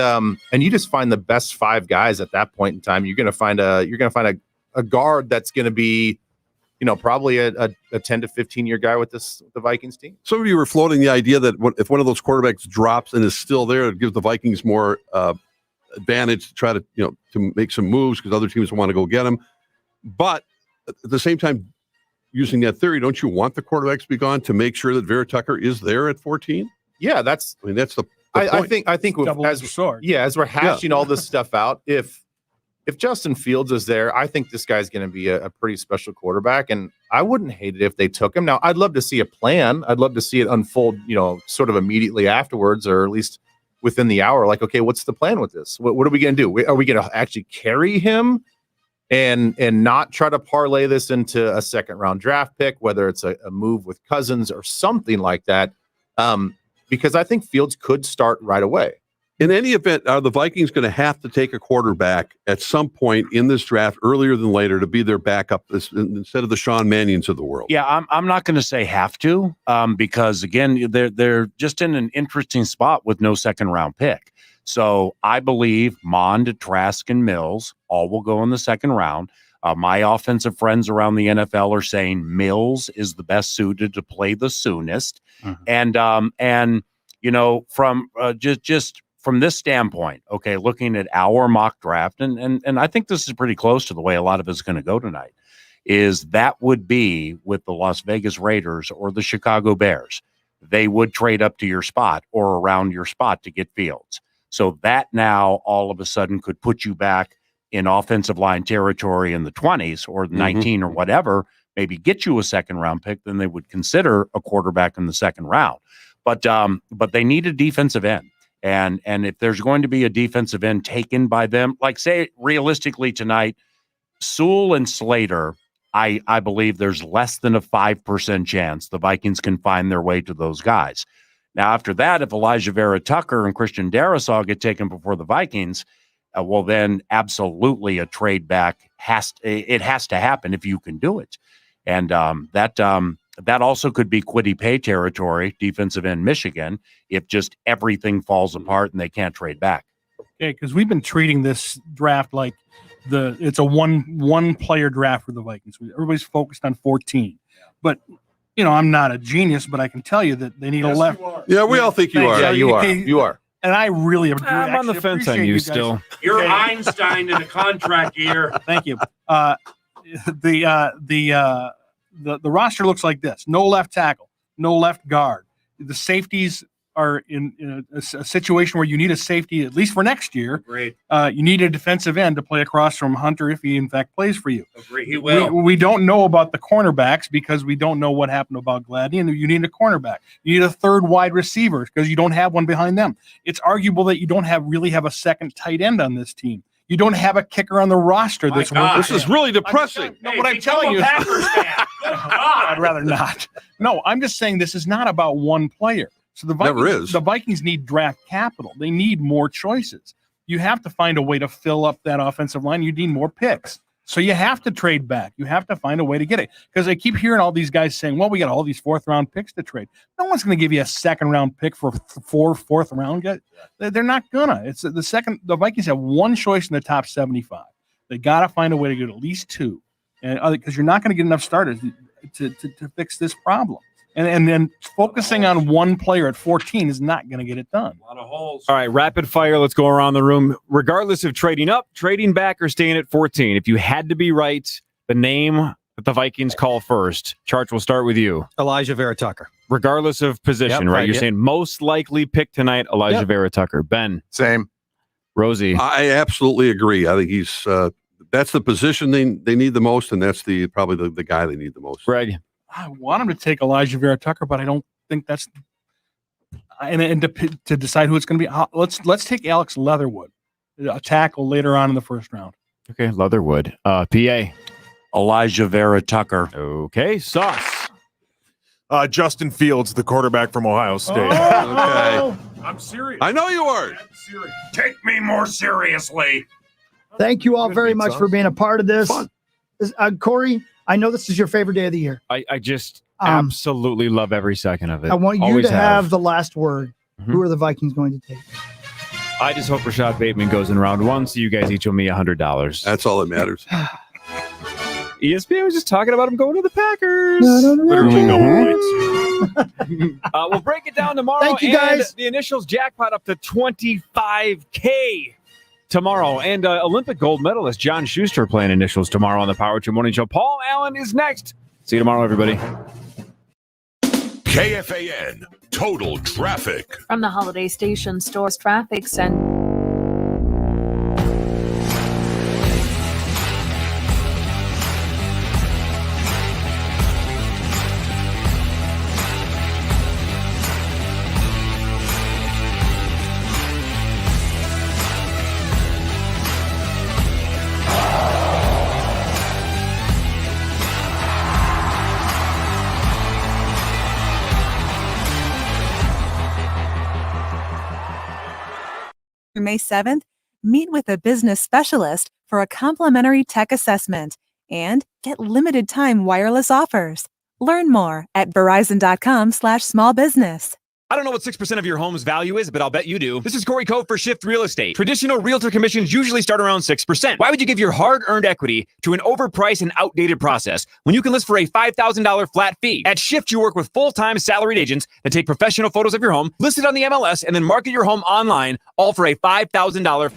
you just find the best 5 guys at that point in time. You're going to find a guard that's going to be, probably a 10 to 15 year guy with the Vikings team. Some of you were floating the idea that if one of those quarterbacks drops and is still there, it gives the Vikings more advantage to try to make some moves because other teams want to go get him. But at the same time, using that theory, don't you want the quarterbacks to be gone to make sure that Vera Tucker is there at 14? Yeah, that's the I think as we're hashing all this stuff out, if Justin Fields is there, I think this guy's going to be a pretty special quarterback, and I wouldn't hate it if they took him. Now, I'd love to see a plan. I'd love to see it unfold, sort of immediately afterwards, or at least within the hour. Like, okay, what's the plan with this? What are we going to do? Are we going to actually carry him and not try to parlay this into a second round draft pick, whether it's a move with Cousins or something like that? Because I think Fields could start right away. In any event, are the Vikings going to have to take a quarterback at some point in this draft, earlier than later, to be their backup instead of the Sean Mannings of the world? Yeah, I'm not going to say have to, because again, they're just in an interesting spot with no second round pick. So I believe Mond, Trask, and Mills all will go in the second round. My offensive friends around the NFL are saying Mills is the best suited to play the soonest. Mm-hmm. And from just from this standpoint, okay, looking at our mock draft, and I think this is pretty close to the way a lot of it's going to go tonight, is that would be with the Las Vegas Raiders or the Chicago Bears. They would trade up to your spot or around your spot to get Fields. So that now all of a sudden could put you back in offensive line territory in the 20s or the 19 or whatever, maybe get you a second round pick, then they would consider a quarterback in the second round. But they need a defensive end. And if there's going to be a defensive end taken by them, like say realistically tonight, Sewell and Slater, I believe there's less than a 5% chance the Vikings can find their way to those guys. Now, after that, if Elijah Vera Tucker and Christian Darisaw get taken before the Vikings, well, then absolutely a trade back has to happen if you can do it. And that also could be Kwity Paye territory, defensive end Michigan, if just everything falls apart and they can't trade back. Okay, because we've been treating this draft like it's a one player draft for the Vikings. Everybody's focused on 14, but I'm not a genius, but I can tell you that they need a left. Yeah, we all think you are. Yeah, you are. And I really agree. I'm on the fence on you still. You're Einstein in the contract year. Thank you. The roster looks like this: no left tackle, no left guard. The safeties are in a situation where you need a safety at least for next year. Great. You need a defensive end to play across from Hunter if he in fact plays for you. Agree. He will. We don't know about the cornerbacks because we don't know what happened about Gladney, and you need a cornerback. You need a third wide receiver because you don't have one behind them. It's arguable that you don't really have a second tight end on this team. You don't have a kicker on the roster. This is really depressing. What I'm telling you, I'd rather not. No, I'm just saying this is not about one player. So the Vikings need draft capital. They need more choices. You have to find a way to fill up that offensive line. You need more picks. So you have to trade back. You have to find a way to get it. Because I keep hearing all these guys saying, well, we got all these fourth-round picks to trade. No one's going to give you a second-round pick for fourth-round guys. They're not going to. It's the Vikings have one choice in the top 75. They got to find a way to get at least two. And because you're not going to get enough starters to fix this problem. And then focusing on one player at 14 is not going to get it done. A lot of holes. All right, rapid fire. Let's go around the room. Regardless of trading up, trading back, or staying at 14, if you had to be right, the name that the Vikings call first. Charge, will start with you. Elijah Vera Tucker. Regardless of position, right? You're saying most likely pick tonight, Elijah Vera Tucker. Ben. Same. Rosie. I absolutely agree. I think he's that's the position they need the most, and that's probably the guy they need the most. Greg. I want him to take Elijah Vera Tucker, but I don't think that's and to decide who it's going to be. Let's take Alex Leatherwood, a tackle later on in the first round. Okay, Leatherwood. PA. Elijah Vera Tucker. Okay, Sauce. Justin Fields, the quarterback from Ohio State. Okay. I'm serious. I know you are. Take me more seriously. Thank you all very much for being a part of this. Corey, I know this is your favorite day of the year. I just absolutely love every second of it. I want you to have the last word. Mm-hmm. Who are the Vikings going to take? I just hope Rashad Bateman goes in round one, so you guys each owe me $100. That's all that matters. ESPN was just talking about him going to the Packers. Literally no points. We'll break it down tomorrow. Thank you, guys. The initials jackpot up to $25K tomorrow. And Olympic gold medalist John Schuster playing initials tomorrow on the Power Trip Morning Show. Paul Allen is next. See you tomorrow, everybody. KFAN Total Traffic. From the Holiday Station Stores Traffic Center. May 7th, meet with a business specialist for a complimentary tech assessment and get limited time wireless offers. Learn more at verizon.com/smallbusiness. I don't know what 6% of your home's value is, but I'll bet you do. This is Corey Cove for Shift Real Estate. Traditional realtor commissions usually start around 6%. Why would you give your hard-earned equity to an overpriced and outdated process when you can list for a $5,000 flat fee? At Shift, you work with full-time salaried agents that take professional photos of your home, list it on the MLS, and then market your home online, all for a $5,000